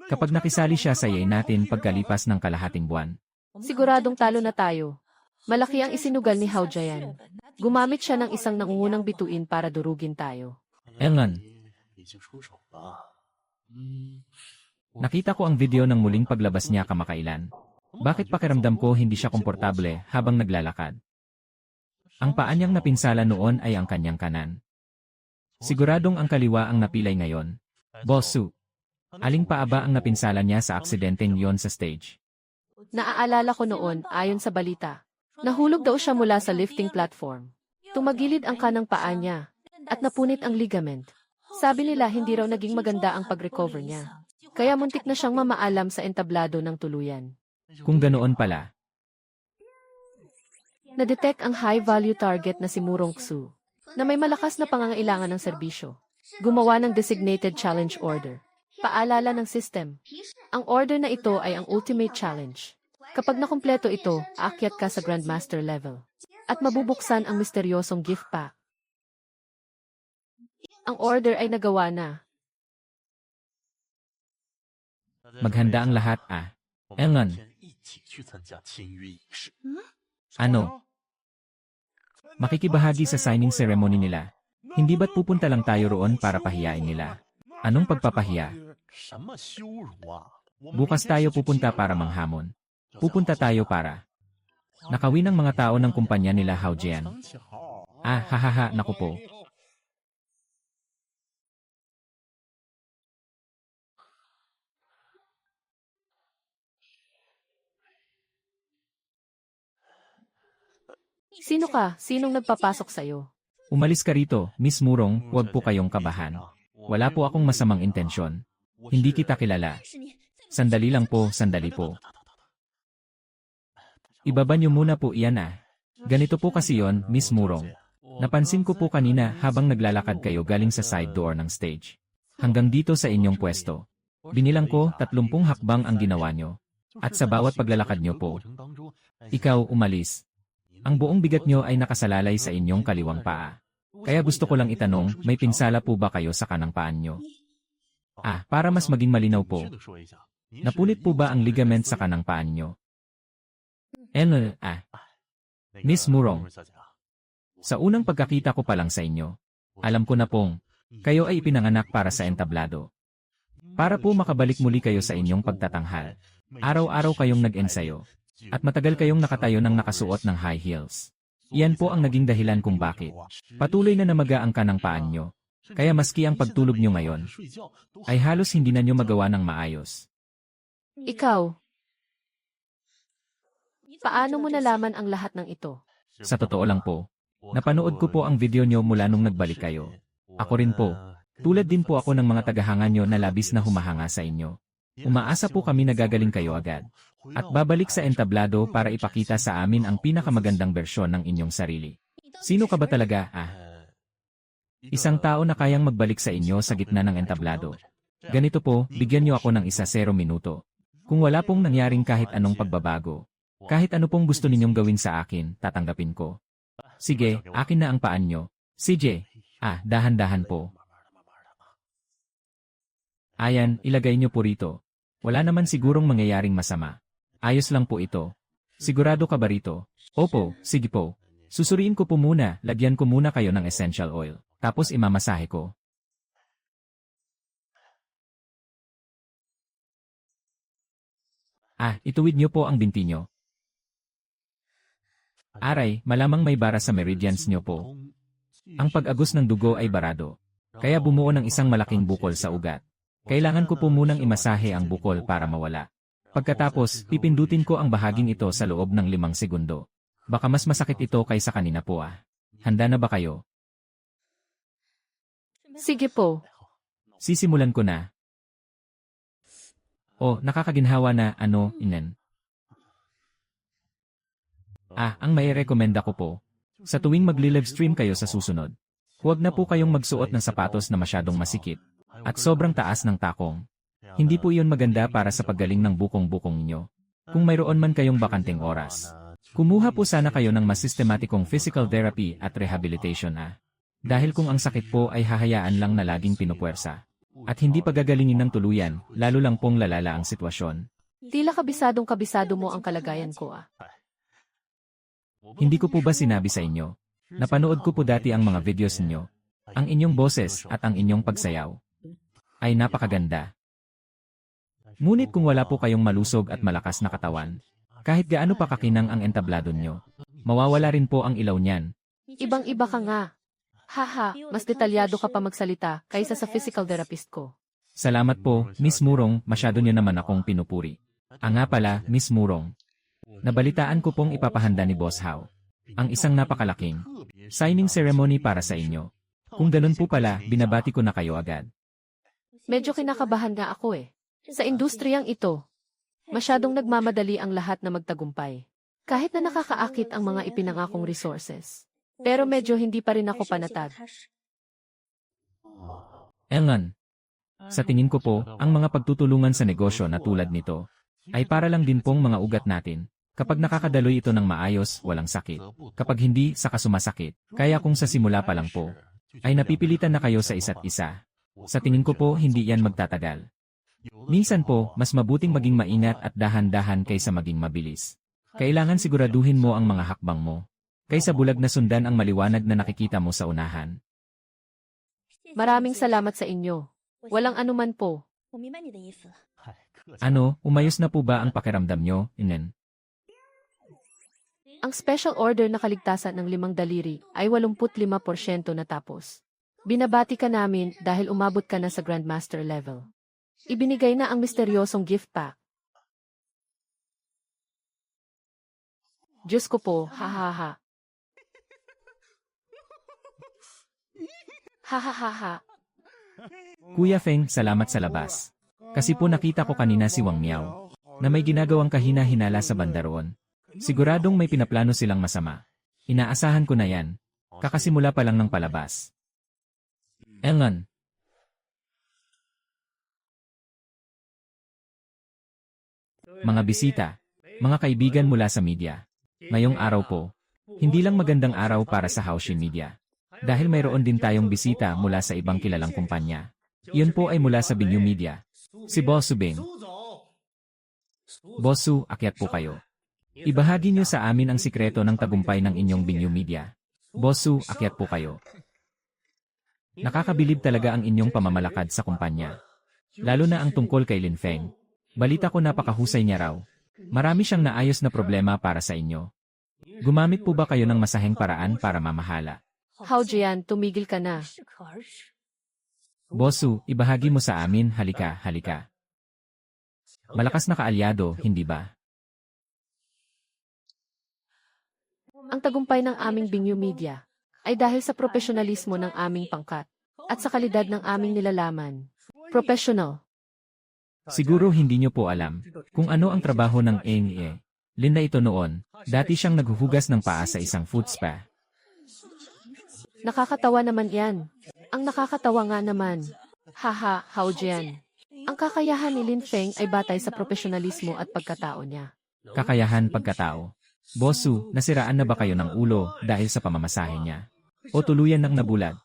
Kapag nakisali siya sa yay natin pagkalipas ng kalahating buwan. Siguradong talo na tayo. Malaki ang isinugal ni Hao Jian. Gumamit siya ng isang nangungunang bituin para durugin tayo. Engan, 已经出手了。 nakita ko ang video ng muling paglabas niya kamakailan. Bakit pakiramdam ko hindi siya komportable habang naglalakad? Ang paa niyang napinsala noon ay ang kanyang kanan. Siguradong ang kaliwa ang napilay ngayon. Boss Su, aling paa ba ang napinsala niya sa aksidenteng yon sa stage? Naaalala ko noon, ayon sa balita. Nahulog daw siya mula sa lifting platform. Tumagilid ang kanang paa niya, at napunit ang ligament. Sabi nila hindi raw naging maganda ang pag-recover niya. Kaya muntik na siyang mamaalam sa entablado ng tuluyan. Kung ganoon pala, Na-detect ang high-value target na si Murong Xu, na may malakas na pangangailangan ng serbisyo. Gumawa ng designated challenge order. Paalala ng system. Ang order na ito ay ang ultimate challenge. Kapag nakumpleto ito, aakyat ka sa Grandmaster level. At mabubuksan ang misteryosong gift pack. Ang order ay nagawa na. maghanda ang lahat ah. 我们 Engan, 明天一起去参加签约仪式。 ano? Makikibahagi sa signing ceremony nila. Hindi ba't pupunta lang tayo roon para pahiyain nila? Anong pagpapahiya? 什么羞辱啊！我们 Bukas tayo pupunta para manghamon. Pupunta tayo para nakawin ang mga tao ng kumpanya nila Hao Jian. 想起好。 Ah, hahaha, naku po. Sino ka? Sinong nagpapasok sa'yo? Umalis ka rito, Miss Murong, huwag po kayong kabahan. Wala po akong masamang intensyon. Hindi kita kilala. 是你 Sandali lang po, sandali po. Ibaba niyo muna po iyan ah. Ganito po kasi yon, Miss Murong. Napansin ko po kanina habang naglalakad kayo galing sa side door ng stage. Hanggang dito sa inyong pwesto. Binilang ko, 30 hakbang ang ginawa nyo. At sa bawat paglalakad nyo po, ikaw umalis. Ang buong bigat nyo ay nakasalalay sa inyong kaliwang paa. Kaya gusto ko lang itanong, may pinsala po ba kayo sa kanang paan nyo? Ah, para mas maging malinaw po, napunit po ba ang ligament sa kanang paan nyo? Miss Murong. Sa unang pagkakita ko pa lang sa inyo, alam ko na pong, kayo ay ipinanganak para sa entablado. Para po makabalik muli kayo sa inyong pagtatanghal. Araw-araw kayong nag-ensayo. At matagal kayong nakatayo ng nakasuot ng high heels. Iyan po ang naging dahilan kung bakit. Patuloy na namaga ang kanang paan nyo. Kaya maski ang pagtulog nyo ngayon, ay halos hindi na nyo magawa ng maayos. Ikaw, paano mo nalaman ang lahat ng ito? Sa totoo lang po, napanood ko po ang video nyo mula nung nagbalik kayo. Ako rin po. Tulad din po ako ng mga tagahanga nyo na labis na humahanga sa inyo. Umaasa po kami na gagaling kayo agad. At babalik sa entablado para ipakita sa amin ang pinakamagandang bersyon ng inyong sarili. Sino ka ba talaga, Isang tao na kayang magbalik sa inyo sa gitna ng entablado. Ganito po, bigyan niyo ako ng 0 minuto. Kung wala pong nangyaring kahit anong pagbabago, kahit ano pong gusto ninyong gawin sa akin, tatanggapin ko. Sige, akin na ang paan nyo. CJ, dahan-dahan po. Ayan, ilagay nyo po rito. Wala naman sigurong mangyayaring masama. Ayos lang po ito. Sigurado ka ba rito? Opo, sige po. Susuriin ko po muna, lagyan ko muna kayo ng essential oil. Tapos imamasahe ko. Ituwid nyo po ang binti nyo. Aray, malamang may bara sa meridians nyo po. Ang pag-agos ng dugo ay barado. Kaya bumuo ng isang malaking bukol sa ugat. Kailangan ko po munang imasahe ang bukol para mawala. Pagkatapos, pipindutin ko ang bahaging ito sa loob ng 5 segundo. Baka mas masakit ito kaysa kanina po Handa na ba kayo? Sige po. Sisimulan ko na. Nakakaginhawa na, inen. Ang mairekomenda ko po. Sa tuwing magli-livestream kayo sa susunod, huwag na po kayong magsuot ng sapatos na masyadong masikip at sobrang taas ng takong. Hindi po iyon maganda para sa paggaling ng bukong-bukong ninyo. Kung mayroon man kayong bakanteng oras, kumuha po sana kayo ng mas sistematikong physical therapy at rehabilitation Dahil kung ang sakit po ay hahayaan lang na laging pinupuwersa at hindi pagagalingin ng tuluyan, lalo lang pong lalala ang sitwasyon. Tila kabisadong-kabisado mo ang kalagayan ko Hindi ko po ba sinabi sa inyo? Napanood ko po dati ang mga videos ninyo. Ang inyong boses at ang inyong pagsayaw ay napakaganda. Ngunit kung wala po kayong malusog at malakas na katawan, kahit gaano pa kakinang ang entablado nyo, mawawala rin po ang ilaw niyan. Ibang-iba ka nga. Haha, mas detalyado ka pa magsalita kaysa sa physical therapist ko. Salamat po, Miss Murong, masyado niyo naman akong pinupuri. Nga pala, Miss Murong. Nabalitaan ko pong ipapahanda ni Boss Hao ang isang napakalaking signing ceremony para sa inyo. Kung ganun po pala, binabati ko na kayo agad. Medyo kinakabahan nga ako Sa industriyang ito, masyadong nagmamadali ang lahat na magtagumpay. Kahit na nakakaakit ang mga ipinangakong resources. Pero medyo hindi pa rin ako panatag. Engan, sa tingin ko po, ang mga pagtutulungan sa negosyo na tulad nito, ay para lang din pong mga ugat natin. Kapag nakakadaloy ito ng maayos, walang sakit. Kapag hindi, saka sumasakit. Kaya kung sa simula pa lang po, ay napipilitan na kayo sa isa't isa. Sa tingin ko po, hindi yan magtatagal. Minsan po, mas mabuting maging maingat at dahan-dahan kaysa maging mabilis. Kailangan siguraduhin mo ang mga hakbang mo, kaysa bulag na sundan ang maliwanag na nakikita mo sa unahan. Maraming salamat sa inyo. Walang anuman po. Umayos na po ba ang pakiramdam nyo, Inen? Ang special order na kaligtasan ng 5 daliri ay 85% natapos. Binabati ka namin dahil umabot ka na sa Grandmaster level. Ibinigay na ang misteryosong gift pack. Diyos ko po, ha. Ha. Kuya Feng, salamat sa labas. Kasi po nakita ko kanina si Wang Miao, na may ginagawang kahina-hinala sa banda roon. Siguradong may pinaplano silang masama. Inaasahan ko na yan. Kakasimula pa lang ng palabas. Engan. Mga bisita, mga kaibigan mula sa media. Ngayong araw po, hindi lang magandang araw para sa Haoshin Media. Dahil mayroon din tayong bisita mula sa ibang kilalang kumpanya. Iyon po ay mula sa Binyu Media. Si Boss Su Bing. Boss Su, akyat po kayo. Ibahagi niyo sa amin ang sikreto ng tagumpay ng inyong Binyu Media. Boss Su, akyat po kayo. Nakakabilib talaga ang inyong pamamalakad sa kumpanya. Lalo na ang tungkol kay Lin Feng. Balita ko napakahusay niya raw. Marami siyang naayos na problema para sa inyo. Gumamit po ba kayo ng masaheng paraan para mamahala? Hao Jian, tumigil ka na. Bosu, ibahagi mo sa amin, halika, halika. Malakas na kaalyado, hindi ba? Ang tagumpay ng aming Bingyu Media ay dahil sa profesionalismo ng aming pangkat at sa kalidad ng aming nilalaman. Professional. Siguro hindi nyo po alam kung ano ang trabaho ng NE. Linda ito noon, dati siyang naghuhugas ng paa sa isang foot spa. Nakakatawa naman yan. Ang nakakatawa nga naman. Haha, Hao-jian. Ang kakayahan ni Lin Feng ay batay sa profesionalismo at pagkatao niya. Kakayahan pagkatao. Bosu, nasiraan na ba kayo ng ulo dahil sa pamamasahe niya? O tuluyan ng nabulag?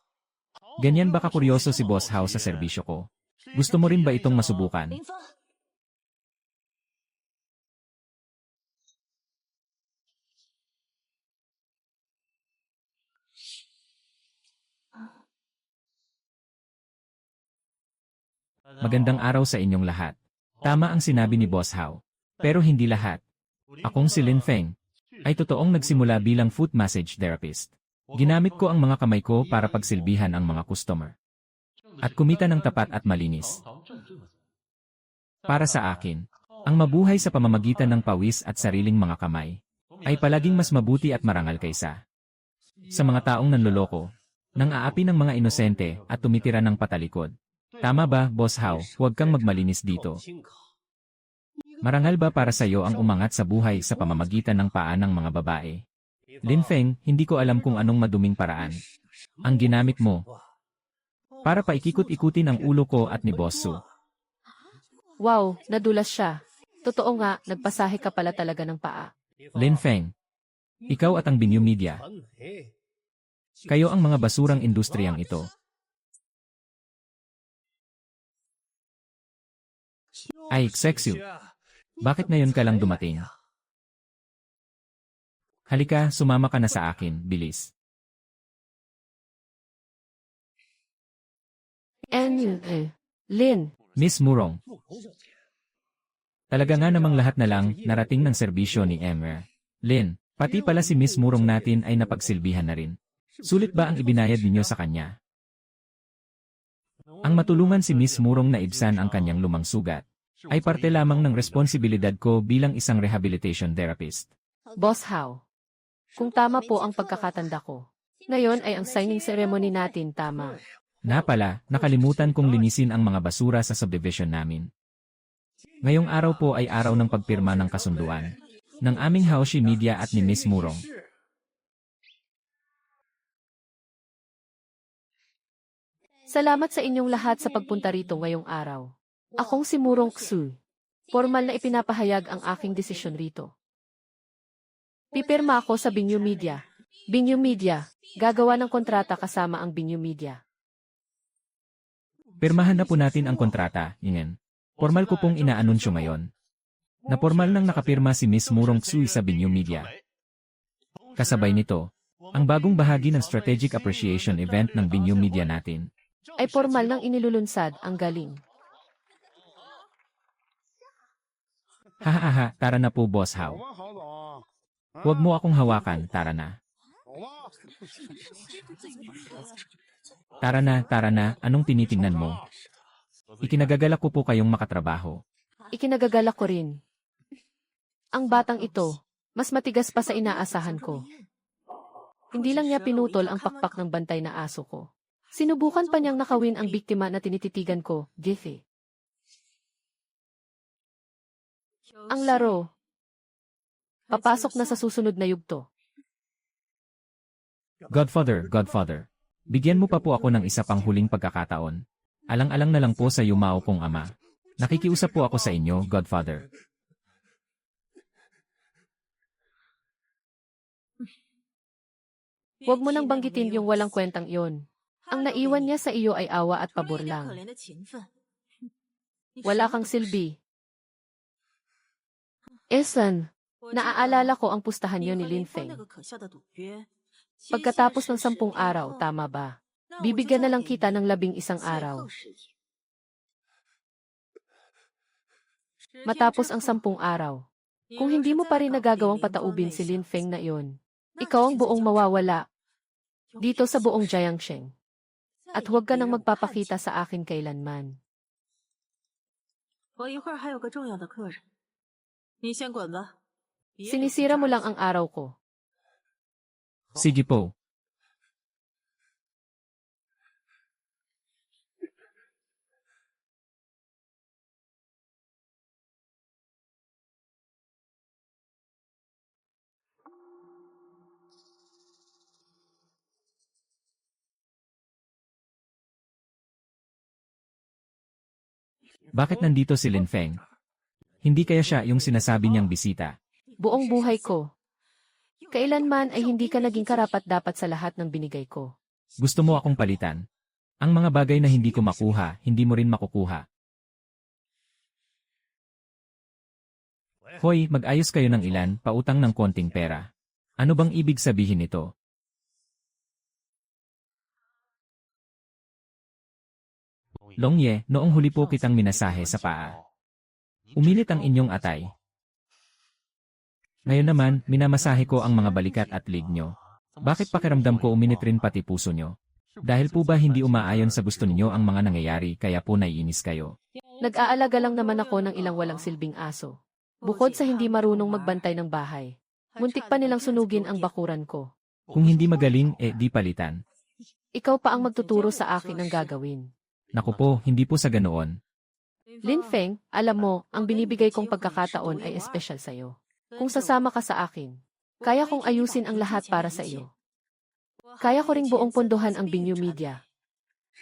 Ganyan ba kakuryoso si Boss Hao sa serbisyo ko? Gusto mo rin ba itong masubukan? 林峰， Magandang araw sa inyong lahat. Tama ang sinabi ni Boss Hao. Pero hindi lahat. Akong si Lin Feng ay totoong nagsimula bilang foot massage therapist. Ginamit ko ang mga kamay ko para pagsilbihan ang mga customer. At kumita ng tapat at malinis. Para sa akin, ang mabuhay sa pamamagitan ng pawis at sariling mga kamay ay palaging mas mabuti at marangal kaysa sa mga taong nanloloko, nang aapi ng mga inosente at tumitira ng patalikod. Tama ba, Boss Hao? Huwag kang magmalinis dito. Marangal ba para sa iyo ang umangat sa buhay sa pamamagitan ng paa ng mga babae? Lin Feng, hindi ko alam kung anong maduming paraan ang ginamit mo para paikikot-ikutin ang ulo ko at ni Boss Su. Wow, nadulas siya. Totoo nga, nagpasahe ka pala talaga ng paa. Lin Feng, ikaw at ang Bingyu Media, kayo ang mga basurang industriyang ito. Ay, Sexu, bakit ngayon ka lang dumating? Halika, sumama ka na sa akin, bilis. Lin, Miss Murong. Talaga nga namang lahat na lang narating ng serbisyo ni Emer. Lin, pati pala si Miss Murong natin ay napagsilbihan na rin. Sulit ba ang ibinayad ninyo sa kanya? Ang matulungan si Miss Murong na ibsan ang kanyang lumang sugat ay parte lamang ng responsibilidad ko bilang isang rehabilitation therapist. Boss Hao. Kung tama po ang pagkakatanda ko. Ngayon ay ang signing ceremony natin, tama. Na pala, nakalimutan kong linisin ang mga basura sa subdivision namin. Ngayong araw po ay araw ng pagpirma ng kasunduan ng aming Haoshi Media at ni Miss Murong. Salamat sa inyong lahat sa pagpunta rito ngayong araw. Akong si Murong Xu. Formal na ipinapahayag ang aking desisyon rito. Pipirma ako sa Bingyu Media. Bingyu Media, gagawa ng kontrata kasama ang Bingyu Media. Pirmahan na po natin ang kontrata, Ingen. Formal ko pong inaanunsyo ngayon na formal nang nakapirma si Miss Murong Xu sa Bingyu Media. Kasabay nito, ang bagong bahagi ng Strategic Appreciation Event ng Bingyu Media natin. Ay formal nang inilulunsad, ang galing. Hahaha, tara na po, Boss Hao. 好吧，郝总。 Huwag mo akong hawakan, tara na. 好吧。 Tara na, anong tinitingnan mo? Ikinagagalak ko po kayong makatrabaho. Ikinagagalak ko rin. Ang batang ito, mas matigas pa sa inaasahan ko. Hindi lang niya pinutol ang pakpak ng bantay na aso ko. Sinubukan pa niyang nakawin ang biktima na tinititigan ko, Jiffy. Ang laro. Papasok na sa susunod na yugto. Godfather, bigyan mo pa po ako ng isa pang huling pagkakataon. Alang-alang na lang po sa yumao kong ama. Nakikiusap po ako sa inyo, Godfather. Huwag mo nang banggitin yung walang kwentang iyon. Ang naiwan niya sa iyo ay awa at pabor 出了一点可 lang. 怜的情分。 Wala kang silbi. Esan, naaalala ko ang pustahan niyo ni Lin Feng. Pagkatapos ng 10 araw, tama ba? Bibigyan na lang kita ng 11 araw. Matapos ang 10 araw. Kung hindi mo pa rin nagagawang pataubin si Lin Feng na iyon, ikaw ang buong mawawala dito sa buong Jiangsheng. At huwag ka nang magpapakita sa akin kailanman. 我一会儿还有个重要的客人，你先滚吧。 Sinisira mo lang ang araw ko. Sige po. Bakit nandito si Lin Feng? Hindi kaya siya yung sinasabi niyang bisita? Buong buhay ko. Kailanman ay hindi ka naging karapat-dapat sa lahat ng binigay ko. Gusto mo akong palitan? Ang mga bagay na hindi ko makuha, hindi mo rin makukuha. Hoy, mag-ayos kayo ng ilan, pautang ng konting pera. Ano bang ibig sabihin nito? Longye, noong huli po kitang minasahe sa paa. Umilit ang inyong atay. Ngayon naman, minamasahe ko ang mga balikat at lig nyo. Bakit pakiramdam ko uminit rin pati puso nyo? Dahil po ba hindi umaayon sa gusto ninyo ang mga nangyayari kaya po naiinis kayo? Nag-aalaga lang naman ako ng ilang walang silbing aso. Bukod sa hindi marunong magbantay ng bahay. Muntik pa nilang sunugin ang bakuran ko. Kung hindi magaling, di palitan. Ikaw pa ang magtuturo sa akin ng gagawin. Naku po, hindi po sa ganoon. Lin Feng, alam mo, ang binibigay kong pagkakataon ay espesyal sa'yo. Kung sasama ka sa akin, kaya kong ayusin ang lahat para sa iyo. Kaya ko ring buong pondohan ang Bingyu Media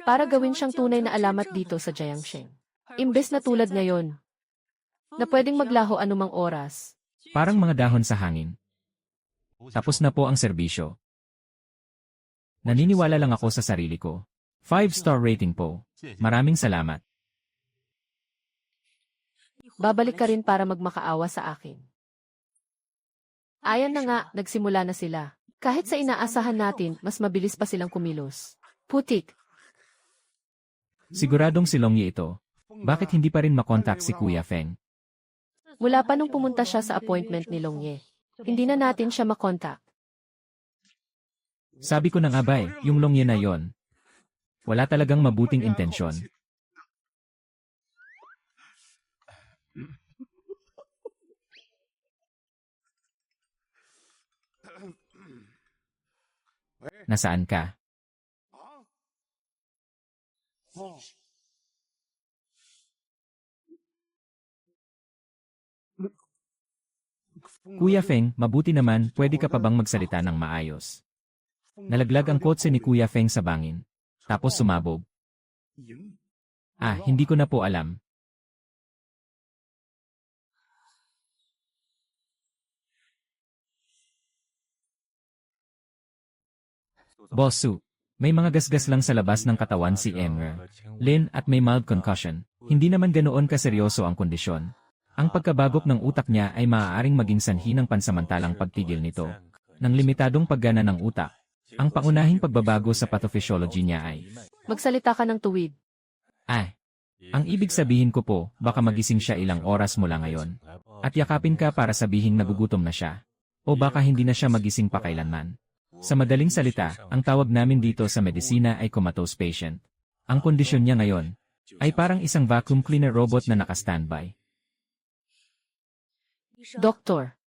para gawin siyang tunay na alamat dito sa Jiangsheng. Imbes na tulad ngayon, na pwedeng maglaho anumang oras. Parang mga dahon sa hangin. Tapos na po ang serbisyo. Naniniwala lang ako sa sarili ko. 5-star rating po. Maraming salamat. Babalik ka rin para magmakaawa sa akin. Ayan na nga, nagsimula na sila. Kahit sa inaasahan natin, mas mabilis pa silang kumilos. Putik. Siguradong si Longye ito. Bakit hindi pa rin makontak si Kuya Feng? Mula pa nung pumunta siya sa appointment ni Longye, hindi na natin siya makontak. Sabi ko na nga ba yung Longye na yon. Wala talagang mabuting intensyon. Nasaan ka? Kuya Feng, mabuti naman, pwede ka pa bang magsalita ng maayos? Nalaglag ang kotse ni Kuya Feng sa bangin. Tapos sumabog. Hindi ko na po alam. Boss Su, may mga gasgas lang sa labas ng katawan si Emre. Lin at may mild concussion. Hindi naman ganoon kaseryoso ang kondisyon. Ang pagkabagok ng utak niya ay maaaring maging sanhi ng pansamantalang pagtigil nito. Ng limitadong paggana ng utak. Ang pangunahing pagbabago sa pathophysiology niya ay Magsalita ka ng tuwid. Ang ibig sabihin ko po, baka magising siya ilang oras mula ngayon. At yakapin ka para sabihing nagugutom na siya. O baka hindi na siya magising pa kailanman. Sa madaling salita, ang tawag namin dito sa medisina ay comatose patient. Ang kondisyon niya ngayon ay parang isang vacuum cleaner robot na naka-standby. Doktor,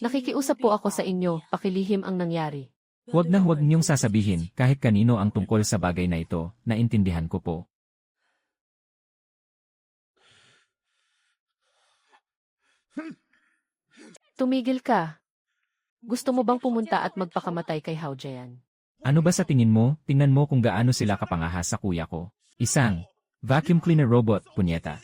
nakikiusap po ako sa inyo, pakilihim ang nangyari. Huwag na huwag niyong sasabihin kahit kanino ang tungkol sa bagay na ito, naintindihan ko po. Tumigil ka. Gusto mo bang pumunta at magpakamatay kay Hao Jian? Ano ba sa tingin mo? Tingnan mo kung gaano sila kapangahas sa kuya ko. Isang vacuum cleaner robot, punyeta.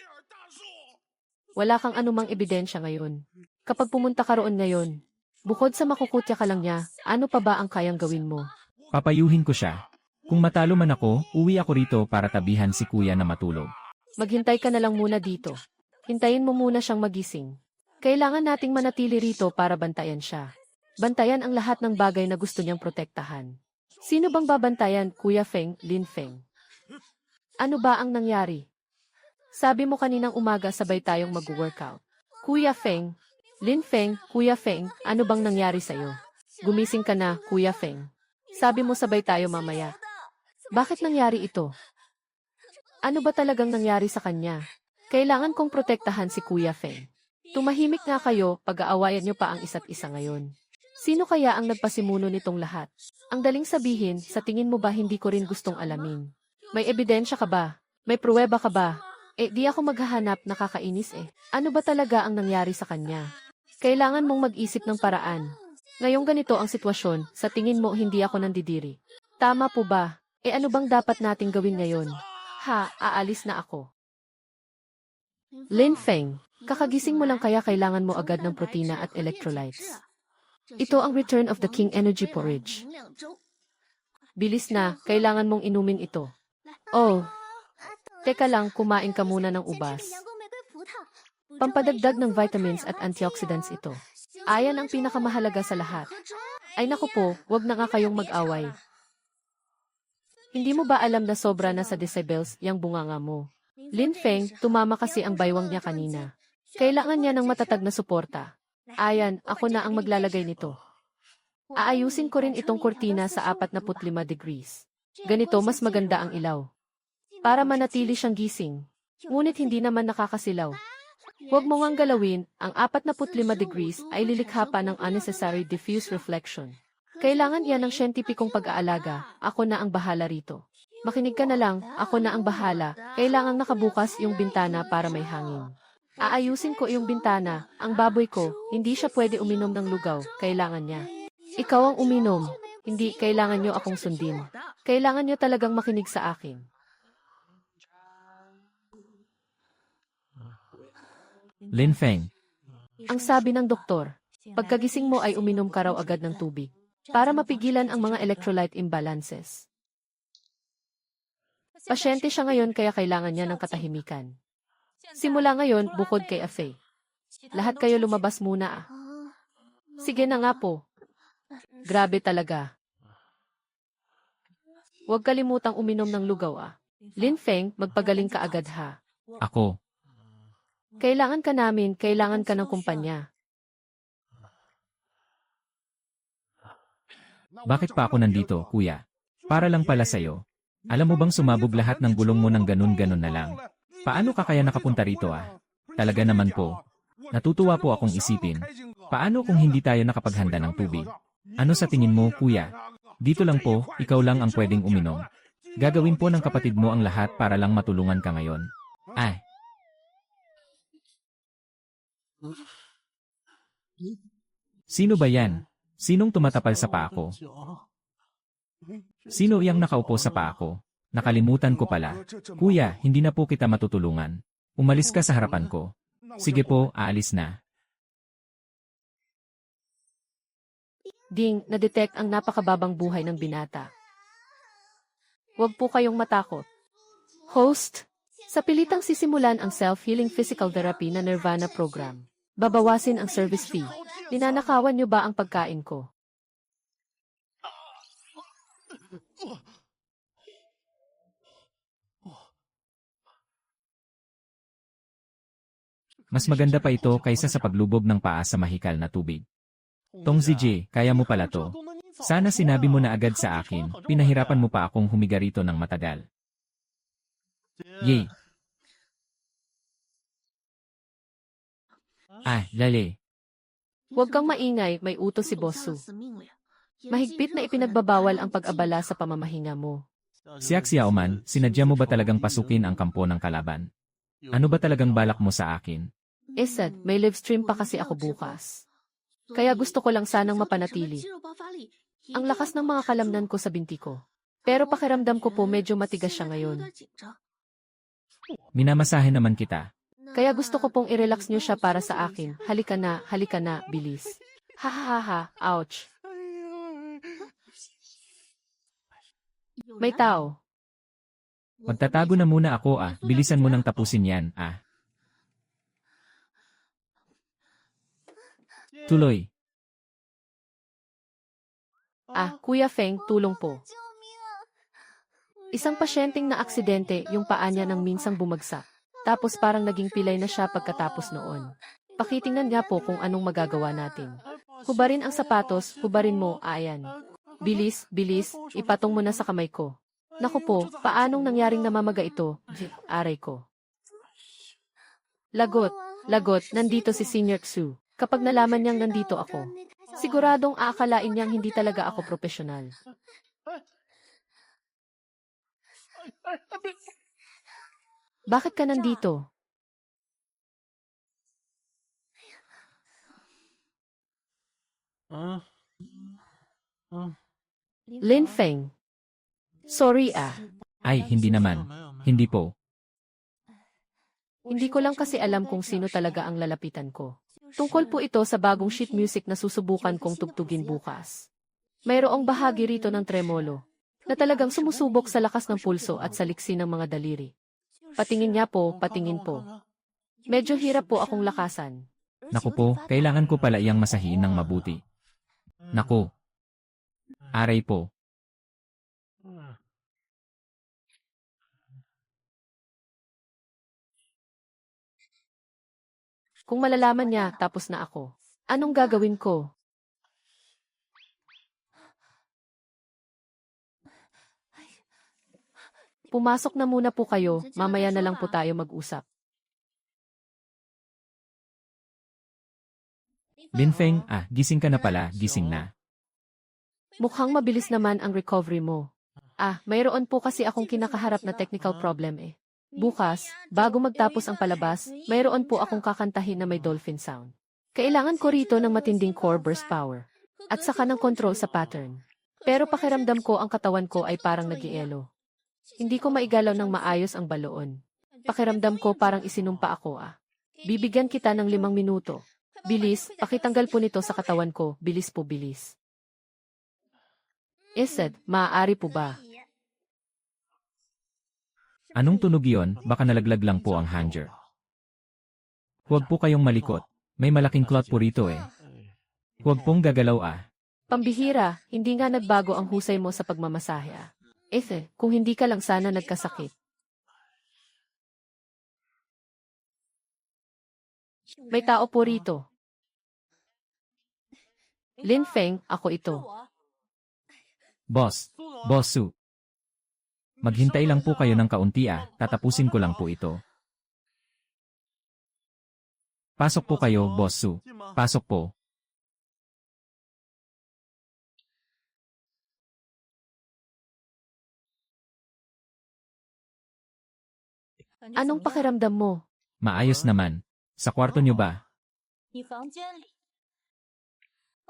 Wala kang anumang ebidensya ngayon. Kapag pumunta ka roon ngayon, bukod sa makukutya ka lang niya, ano pa ba ang kayang gawin mo? Papayuhin ko siya. Kung matalo man ako, uwi ako rito para tabihan si kuya na matulog. Maghintay ka na lang muna dito. Hintayin mo muna siyang magising. Kailangan nating manatili rito para bantayan siya. Bantayan ang lahat ng bagay na gusto niyang protektahan. Sino bang babantayan, Kuya Feng, Lin Feng? Ano ba ang nangyari? Sabi mo kaninang umaga sabay tayong mag-workout. Kuya Feng, Lin Feng, Kuya Feng, ano bang nangyari sa'yo? Gumising ka na, Kuya Feng. Sabi mo sabay tayo mamaya. Bakit nangyari ito? Ano ba talagang nangyari sa kanya? Kailangan kong protektahan si Kuya Feng. Tumahimik nga kayo, pag-aawayan niyo pa ang isa't isa ngayon. Sino kaya ang nagpasimuno nitong lahat? Ang daling sabihin, sa tingin mo ba hindi ko rin gustong alamin? May ebidensya ka ba? May pruweba ka ba? Di ako maghahanap, nakakainis eh. Ano ba talaga ang nangyari sa kanya? Kailangan mong mag-isip ng paraan. Ngayong ganito ang sitwasyon, sa tingin mo hindi ako nandidiri. Tama po ba? Ano bang dapat nating gawin ngayon? Aalis na ako. Lin Feng, kakagising mo lang kaya kailangan mo agad ng protina at electrolytes. Ito ang Return of the King Energy Porridge. Bilis na, kailangan mong inumin ito. Oh, teka lang, kumain ka muna ng ubas. Pampadagdag ng vitamins at antioxidants ito. Ayan ang pinakamahalaga sa lahat. Ay naku po, wag na nga kayong mag-away. Hindi mo ba alam na sobra na sa decibels yung bunganga mo? Lin Feng, tumama kasi ang baywang niya kanina. Kailangan niya ng matatag na suporta. Ayan, ako na ang maglalagay nito. Aayusin ko rin itong kurtina sa 45 degrees. Ganito mas maganda ang ilaw. Para manatili siyang gising. Ngunit hindi naman nakakasilaw. Huwag mo ngang galawin, ang 45 degrees ay lilikha pa ng unnecessary diffuse reflection. Kailangan yan ng siyentipikong pag-aalaga, ako na ang bahala rito. Makinig ka na lang, ako na ang bahala, kailangang nakabukas yung bintana para may hangin. Aayusin ko yung bintana, ang baboy ko, hindi siya pwede uminom ng lugaw, kailangan niya. Ikaw ang uminom, hindi kailangan nyo akong sundin. Kailangan nyo talagang makinig sa akin. Lin Feng, Ang sabi ng doktor, pagkagising mo ay uminom ka raw agad ng tubig para mapigilan ang mga electrolyte imbalances. Pasyente siya ngayon kaya kailangan niya ng katahimikan. Simula ngayon, bukod kay Afei. Lahat kayo lumabas muna. Sige na nga po. Grabe talaga. Huwag kalimutang uminom ng lugaw. Lin Feng, magpagaling ka agad ha. ako. Kailangan ka namin, kailangan ka ng kumpanya. Bakit pa ako nandito, kuya? Para lang pala sa'yo. Alam mo bang sumabog lahat ng gulong mo ng ganun-ganun na lang? Paano ka kaya nakapunta rito Talaga naman po. Natutuwa po akong isipin. Paano kung hindi tayo nakapaghanda ng tubig? Ano sa tingin mo, kuya? Dito lang po, ikaw lang ang pwedeng uminom. Gagawin po ng kapatid mo ang lahat para lang matulungan ka ngayon. Sino ba yan? Sinong tumatapal sa paa ko? Sino iyang nakaupo sa paa ko? Nakalimutan ko pala. Kuya, hindi na po kita matutulungan. Umalis ka sa harapan ko. Sige po, aalis na. Ding, na-detect ang napakababang buhay ng binata. Huwag po kayong matakot. Host, sa pilitang sisimulan ang self-healing physical therapy na Nirvana program. Babawasin ang service fee. Ninanakawan niyo ba ang pagkain ko? Mas maganda pa ito kaysa sa paglubog ng paa sa mahikal na tubig. Tong ZJ, kaya mo pala to. Sana sinabi mo na agad sa akin, pinahirapan mo pa akong humiga rito ng matagal. Yay! Lali. Huwag kang maingay, may utos si Boss Su. Mahigpit na ipinagbabawal ang pag-abala sa pamamahinga mo. Siak Xiaoman, sinadya mo ba talagang pasukin ang kampo ng kalaban? Ano ba talagang balak mo sa akin? Esad, may livestream pa kasi ako bukas. Kaya gusto ko lang sanang mapanatili. Ang lakas ng mga kalamnan ko sa binti ko. Pero pakiramdam ko po medyo matigas siya ngayon. Minamasahe naman kita. Kaya gusto ko pong i-relax niyo siya para sa akin. Halika na, bilis. Ha, ouch. May tao. Magtatago na muna ako bilisan mo nang tapusin yan Tuloy. Kuya Feng, tulong po. Isang pasyenteng na aksidente yung paa niya nang minsang bumagsak. Tapos parang naging pilay na siya pagkatapos noon. Pakitingnan nga po kung anong magagawa natin. Hubarin ang sapatos, hubarin mo, ayan. Bilis, ipatong mo na sa kamay ko. Naku po, paanong nangyaring namamaga ito? Aray ko. Lagot, lagot, nandito si Senior Xu. Kapag nalaman niyang nandito ako, siguradong aakalain niyang hindi talaga ako profesional. Bakit ka nandito? Ah. Lin Feng. Sorry ah. Ay, hindi naman. Hindi po. Hindi ko lang kasi alam kung sino talaga ang lalapitan ko. Tungkol po ito sa bagong sheet music na susubukan kong tugtugin bukas. Mayroong bahagi rito ng tremolo na talagang sumusubok sa lakas ng pulso at sa liksi ng mga daliri. Patingin niya po, patingin po. Medyo hirap po akong lakasan. Naku po, kailangan ko pala iyang masahiin ng mabuti. Naku. Aray po. Kung malalaman niya, tapos na ako. Anong gagawin ko? Pumasok na muna po kayo, mamaya na lang po tayo mag-usap. Lin Feng, gising ka na pala, gising na. Mukhang mabilis naman ang recovery mo. Mayroon po kasi akong kinakaharap na technical problem eh. Bukas, bago magtapos ang palabas, mayroon po akong kakantahin na may dolphin sound. Kailangan ko rito ng matinding core burst power. At saka ng control sa pattern. Pero pakiramdam ko ang katawan ko ay parang nag-ielo. Hindi ko maigalaw ng maayos ang baloon. Pakiramdam ko parang isinumpa ako Bibigyan kita ng 5 minuto. Bilis, pakitanggal po nito sa katawan ko, bilis po bilis. Esed, maaari po ba? Anong tunog yon? Baka nalaglag lang po ang hanger. Huwag po kayong malikot. May malaking clot po rito eh. Huwag pong gagalaw Pambihira, hindi nga nagbago ang husay mo sa pagmamasahe kung hindi ka lang sana nagkasakit. May tao po rito. Lin Feng, ako ito. Boss Su. Maghintay lang po kayo ng kaunti tatapusin ko lang po ito. Pasok po kayo, Boss Su. Pasok po. Anong pakiramdam mo? Maayos naman. Sa kwarto niyo ba?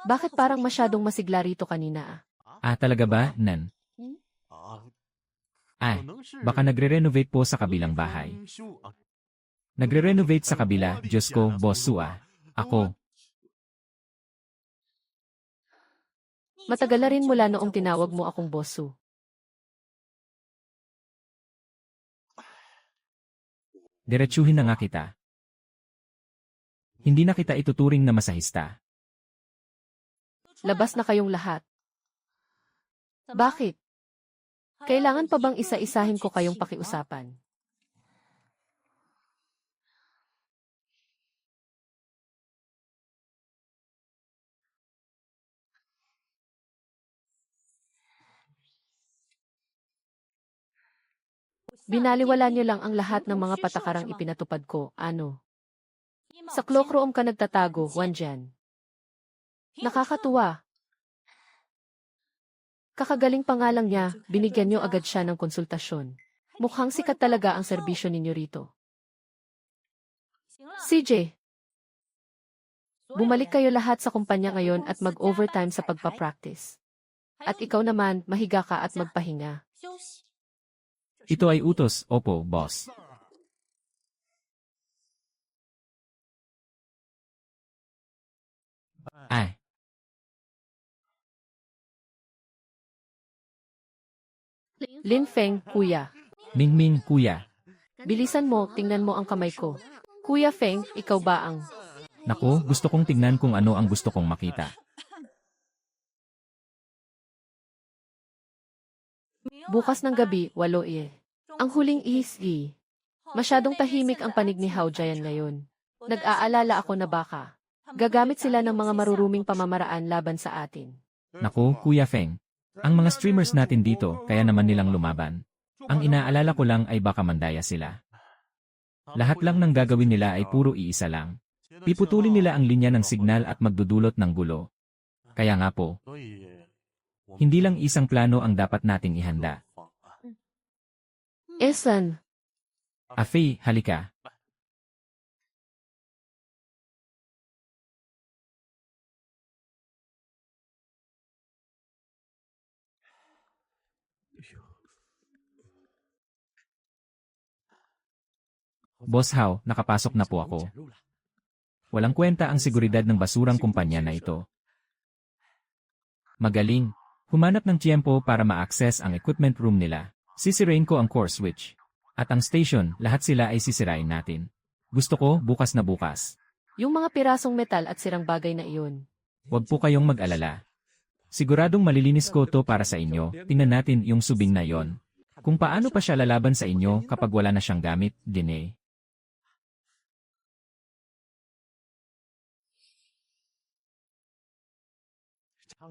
Bakit parang masyadong masigla rito kanina Talaga ba, Nan? Baka nagre-renovate po sa kabilang bahay. Nagre-renovate sa kabila, Diyos ko, Boss Su Ako. Matagal na rin mula noong tinawag mo akong Boss Su. Diretsuhin na nga kita. Hindi na kita ituturing na masahista. Labas na kayong lahat. Bakit? Kailangan pa bang isa-isahin ko kayong pakiusapan? Binaliwala niyo lang ang lahat ng mga patakarang ipinatupad ko, Sa cloakroom ka nagtatago, Wanjian. Nakakatuwa. Kakagaling pa nga lang niya, binigyan niyo agad siya ng konsultasyon. Mukhang sikat talaga ang serbisyo ninyo rito. CJ, bumalik kayo lahat sa kumpanya ngayon at mag-overtime sa pagpapractice. At ikaw naman, mahiga ka at magpahinga. Ito ay utos, opo, boss. Lin Feng, kuya. Mingming, kuya. Bilisan mo, tingnan mo ang kamay ko. Kuya Feng, ikaw ba ang... Naku, gusto kong tignan kung ano ang gusto kong makita. Bukas ng gabi, 8. Ang huling isi. Masyadong tahimik ang panig ni Hao Jian ngayon. Nag-aalala ako na baka gagamit sila ng mga maruruming pamamaraan laban sa atin. Naku, Kuya Feng. Ang mga streamers natin dito, kaya naman nilang lumaban. Ang inaalala ko lang ay baka mandaya sila. Lahat lang ng gagawin nila ay puro iisa lang. Piputulin nila ang linya ng signal at magdudulot ng gulo. Kaya nga po, hindi lang isang plano ang dapat nating ihanda. Esan, Afei, halika. Boss Hao, nakapasok na po ako. Walang kwenta ang seguridad ng basurang kumpanya na ito. Magaling. Humanap ng tiyempo para ma-access ang equipment room nila. Sisirain ko ang core switch. At ang station, lahat sila ay sisirain natin. Gusto ko, bukas na bukas. yung mga pirasong metal at sirang bagay na iyon. Huwag po kayong mag-alala. Siguradong malilinis ko to para sa inyo. Tingnan natin yung subing na yon. Kung paano pa siya lalaban sa inyo kapag wala na siyang gamit, dine.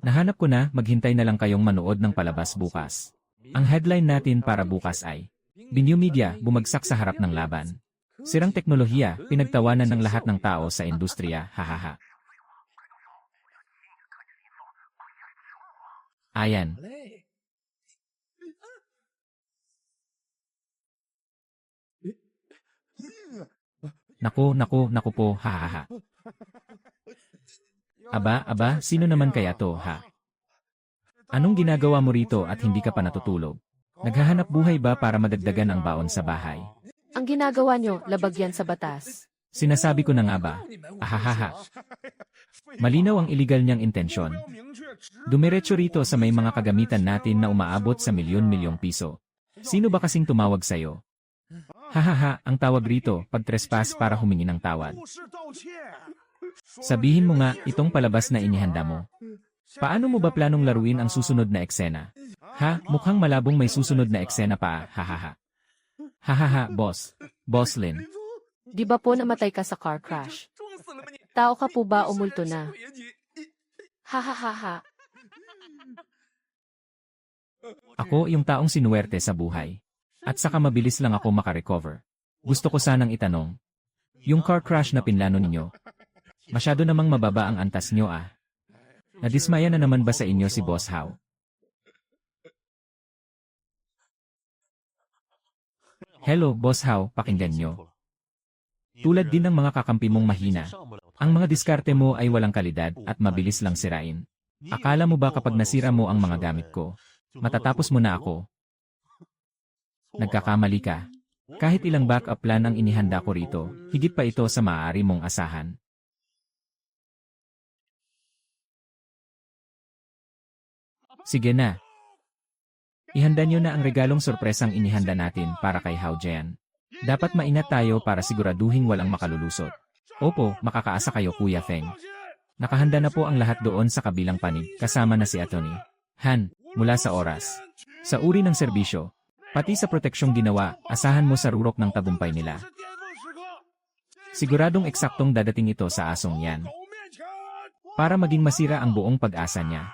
Nahanap ko na, maghintay na lang kayong manood ng palabas bukas. Ang headline natin para bukas ay, Binyo Media, bumagsak sa harap ng laban. Sirang teknolohiya, pinagtawanan ng lahat ng tao sa industriya, hahaha. Ayan. Naku po, hahaha. Aba, sino naman kaya to, ha? Anong ginagawa mo rito at hindi ka pa natutulog? Naghahanap buhay ba para madagdagan ang baon sa bahay? Ang ginagawa nyo, labag yan sa batas. Sinasabi ko na nga ba? Ahahaha. Malinaw ang iligal niyang intensyon. Dumiretso rito sa may mga kagamitan natin na umaabot sa milyon-milyong piso. Sino ba kasing tumawag sa'yo? Hahaha, ang tawag rito, pag-trespass para humingi ng tawad. Sabihin mo nga, itong palabas na inihanda mo. Paano mo ba planong laruin ang susunod na eksena? Ha, mukhang malabong may susunod na eksena pa, hahaha. Hahaha, boss. Boss Lin. Di ba po namatay ka sa car crash? Tao ka po ba o multo na? Ha. Ako yung taong sinuwerte sa buhay. At saka mabilis lang ako makarecover. Gusto ko sanang itanong. Yung car crash na pinlano ninyo, masyado namang mababa ang antas nyo ah. Nadismaya na naman ba sa inyo si Boss Hao? Hello, Boss Hao, pakinggan nyo. Tulad din ng mga kakampi mong mahina, ang mga diskarte mo ay walang kalidad at mabilis lang sirain. Akala mo ba kapag nasira mo ang mga gamit ko, matatapos mo na ako? Nagkakamali ka. Kahit ilang backup plan ang inihanda ko rito, higit pa ito sa maaari mong asahan. Sige na. Ihanda nyo na ang regalong sorpresang inihanda natin para kay Hao Jian. Dapat maingat tayo para siguraduhin walang makalulusot. Opo, makakaasa kayo Kuya Feng. Nakahanda na po ang lahat doon sa kabilang panig, kasama na si Atty. Han, mula sa oras. Sa uri ng serbisyo, pati sa proteksyong ginawa, asahan mo sa rurok ng tagumpay nila. Siguradong eksaktong dadating ito sa asong yan. Para maging masira ang buong pag-asa niya.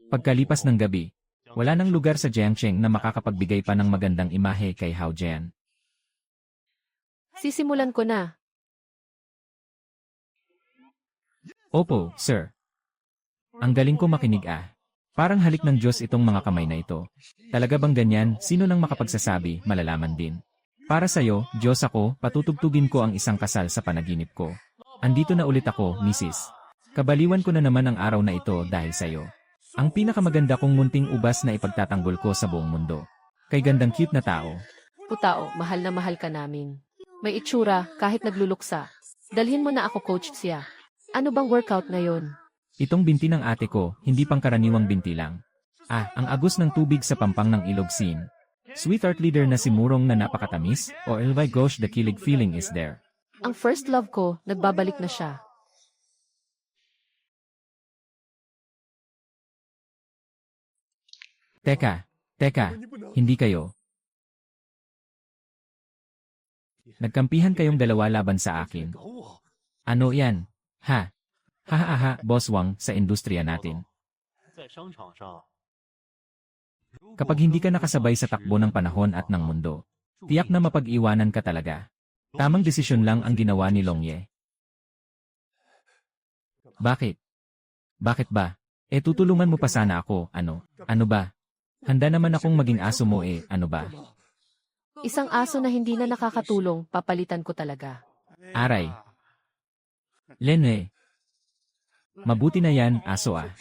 Pagkalipas ng gabi, wala nang lugar sa Jiangcheng na makakapagbigay pa ng magandang imahe kay Hao Jian. Sisimulan ko na. Opo, sir. Ang galing ko makinig ah. Parang halik ng Diyos itong mga kamay na ito. Talaga bang ganyan, sino nang makapagsasabi, malalaman din. Para sa'yo, Diyos ako, patutugtugin ko ang isang kasal sa panaginip ko. Andito na ulit ako, Mrs. Kabaliwan ko na naman ang araw na ito dahil sa'yo. Ang pinakamaganda kong munting ubas na ipagtatanggol ko sa buong mundo. Kay gandang cute na tao. Putao, mahal na mahal ka namin. May itsura, kahit nagluluksa. Dalhin mo na ako coach siya. Ano bang workout na yon? Itong binti ng ate ko, hindi pangkaraniwang binti lang. Ah, ang agos ng tubig sa pampang ng ilog scene. Sweetheart leader na si Murong na napakatamis, o oh my gosh the kilig feeling is there. Ang first love ko, nagbabalik na siya. Teka, hindi kayo. Nagkampihan kayong dalawa laban sa akin. Ano yan? Ha? Ha, Boss Wang, sa industriya natin. 在商场上， Kapag hindi ka nakasabay sa takbo ng panahon at ng mundo, tiyak na mapag-iwanan ka talaga. Tamang desisyon lang ang ginawa ni Longye. Bakit? Bakit ba? Tutulungan mo pa sana ako, ano? Ano ba? Handa naman akong maging aso mo ano ba? Isang aso na hindi na nakakatulong, papalitan ko talaga. Aray. Lene. Mabuti na yan, aso ah.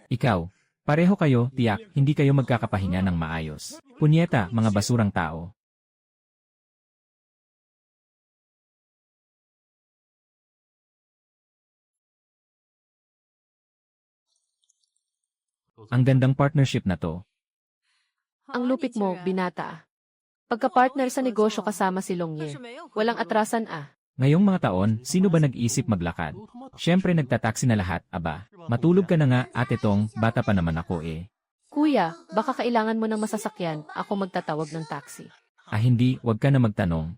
Ikaw, pareho kayo, tiyak, hindi kayo magkakapahinga ng maayos. Punyeta, mga basurang tao. Ang gandang partnership na to. Ang lupit mo, binata. Pagka-partner sa negosyo kasama si Longye, walang atrasan ah. Ngayong mga taon, sino ba nag-isip maglakad? Siyempre nagtataksi na lahat, aba. Matulog ka na nga, ate Tong, bata pa naman ako Kuya, baka kailangan mo ng masasakyan, ako magtatawag ng taxi. Hindi, wag ka na magtanong.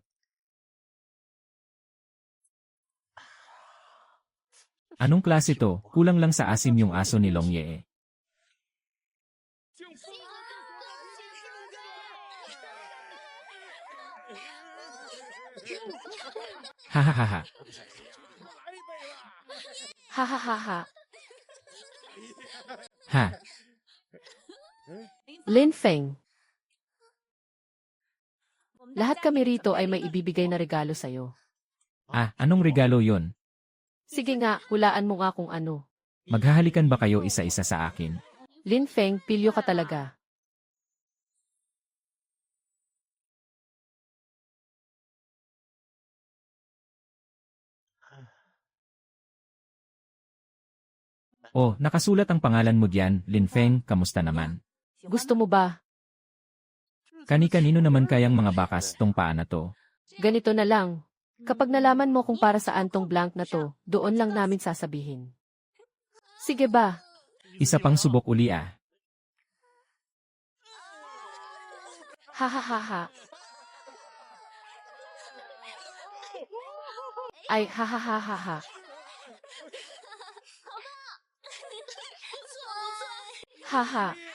Anong klase to? Kulang lang sa asim yung aso ni Longye Hahaha. Hahaha. Ha. Lin Feng. Lahat kami rito ay may ibibigay na regalo sa'yo. Anong regalo yun? Sige nga, hulaan mo nga kung ano. Maghahalikan ba kayo isa-isa sa akin? Lin Feng, pilyo ka talaga. Nakasulat ang pangalan mo diyan, Lin Feng, kamusta naman? Gusto mo ba? Kani-kanino naman kayang mga bakas tong paa na to? Ganito na lang. Kapag nalaman mo kung para saan tong blank na to, doon lang namin sasabihin. Sige ba? Isa pang subok uli ah. Hahaha. Ay, hahaha. Haha.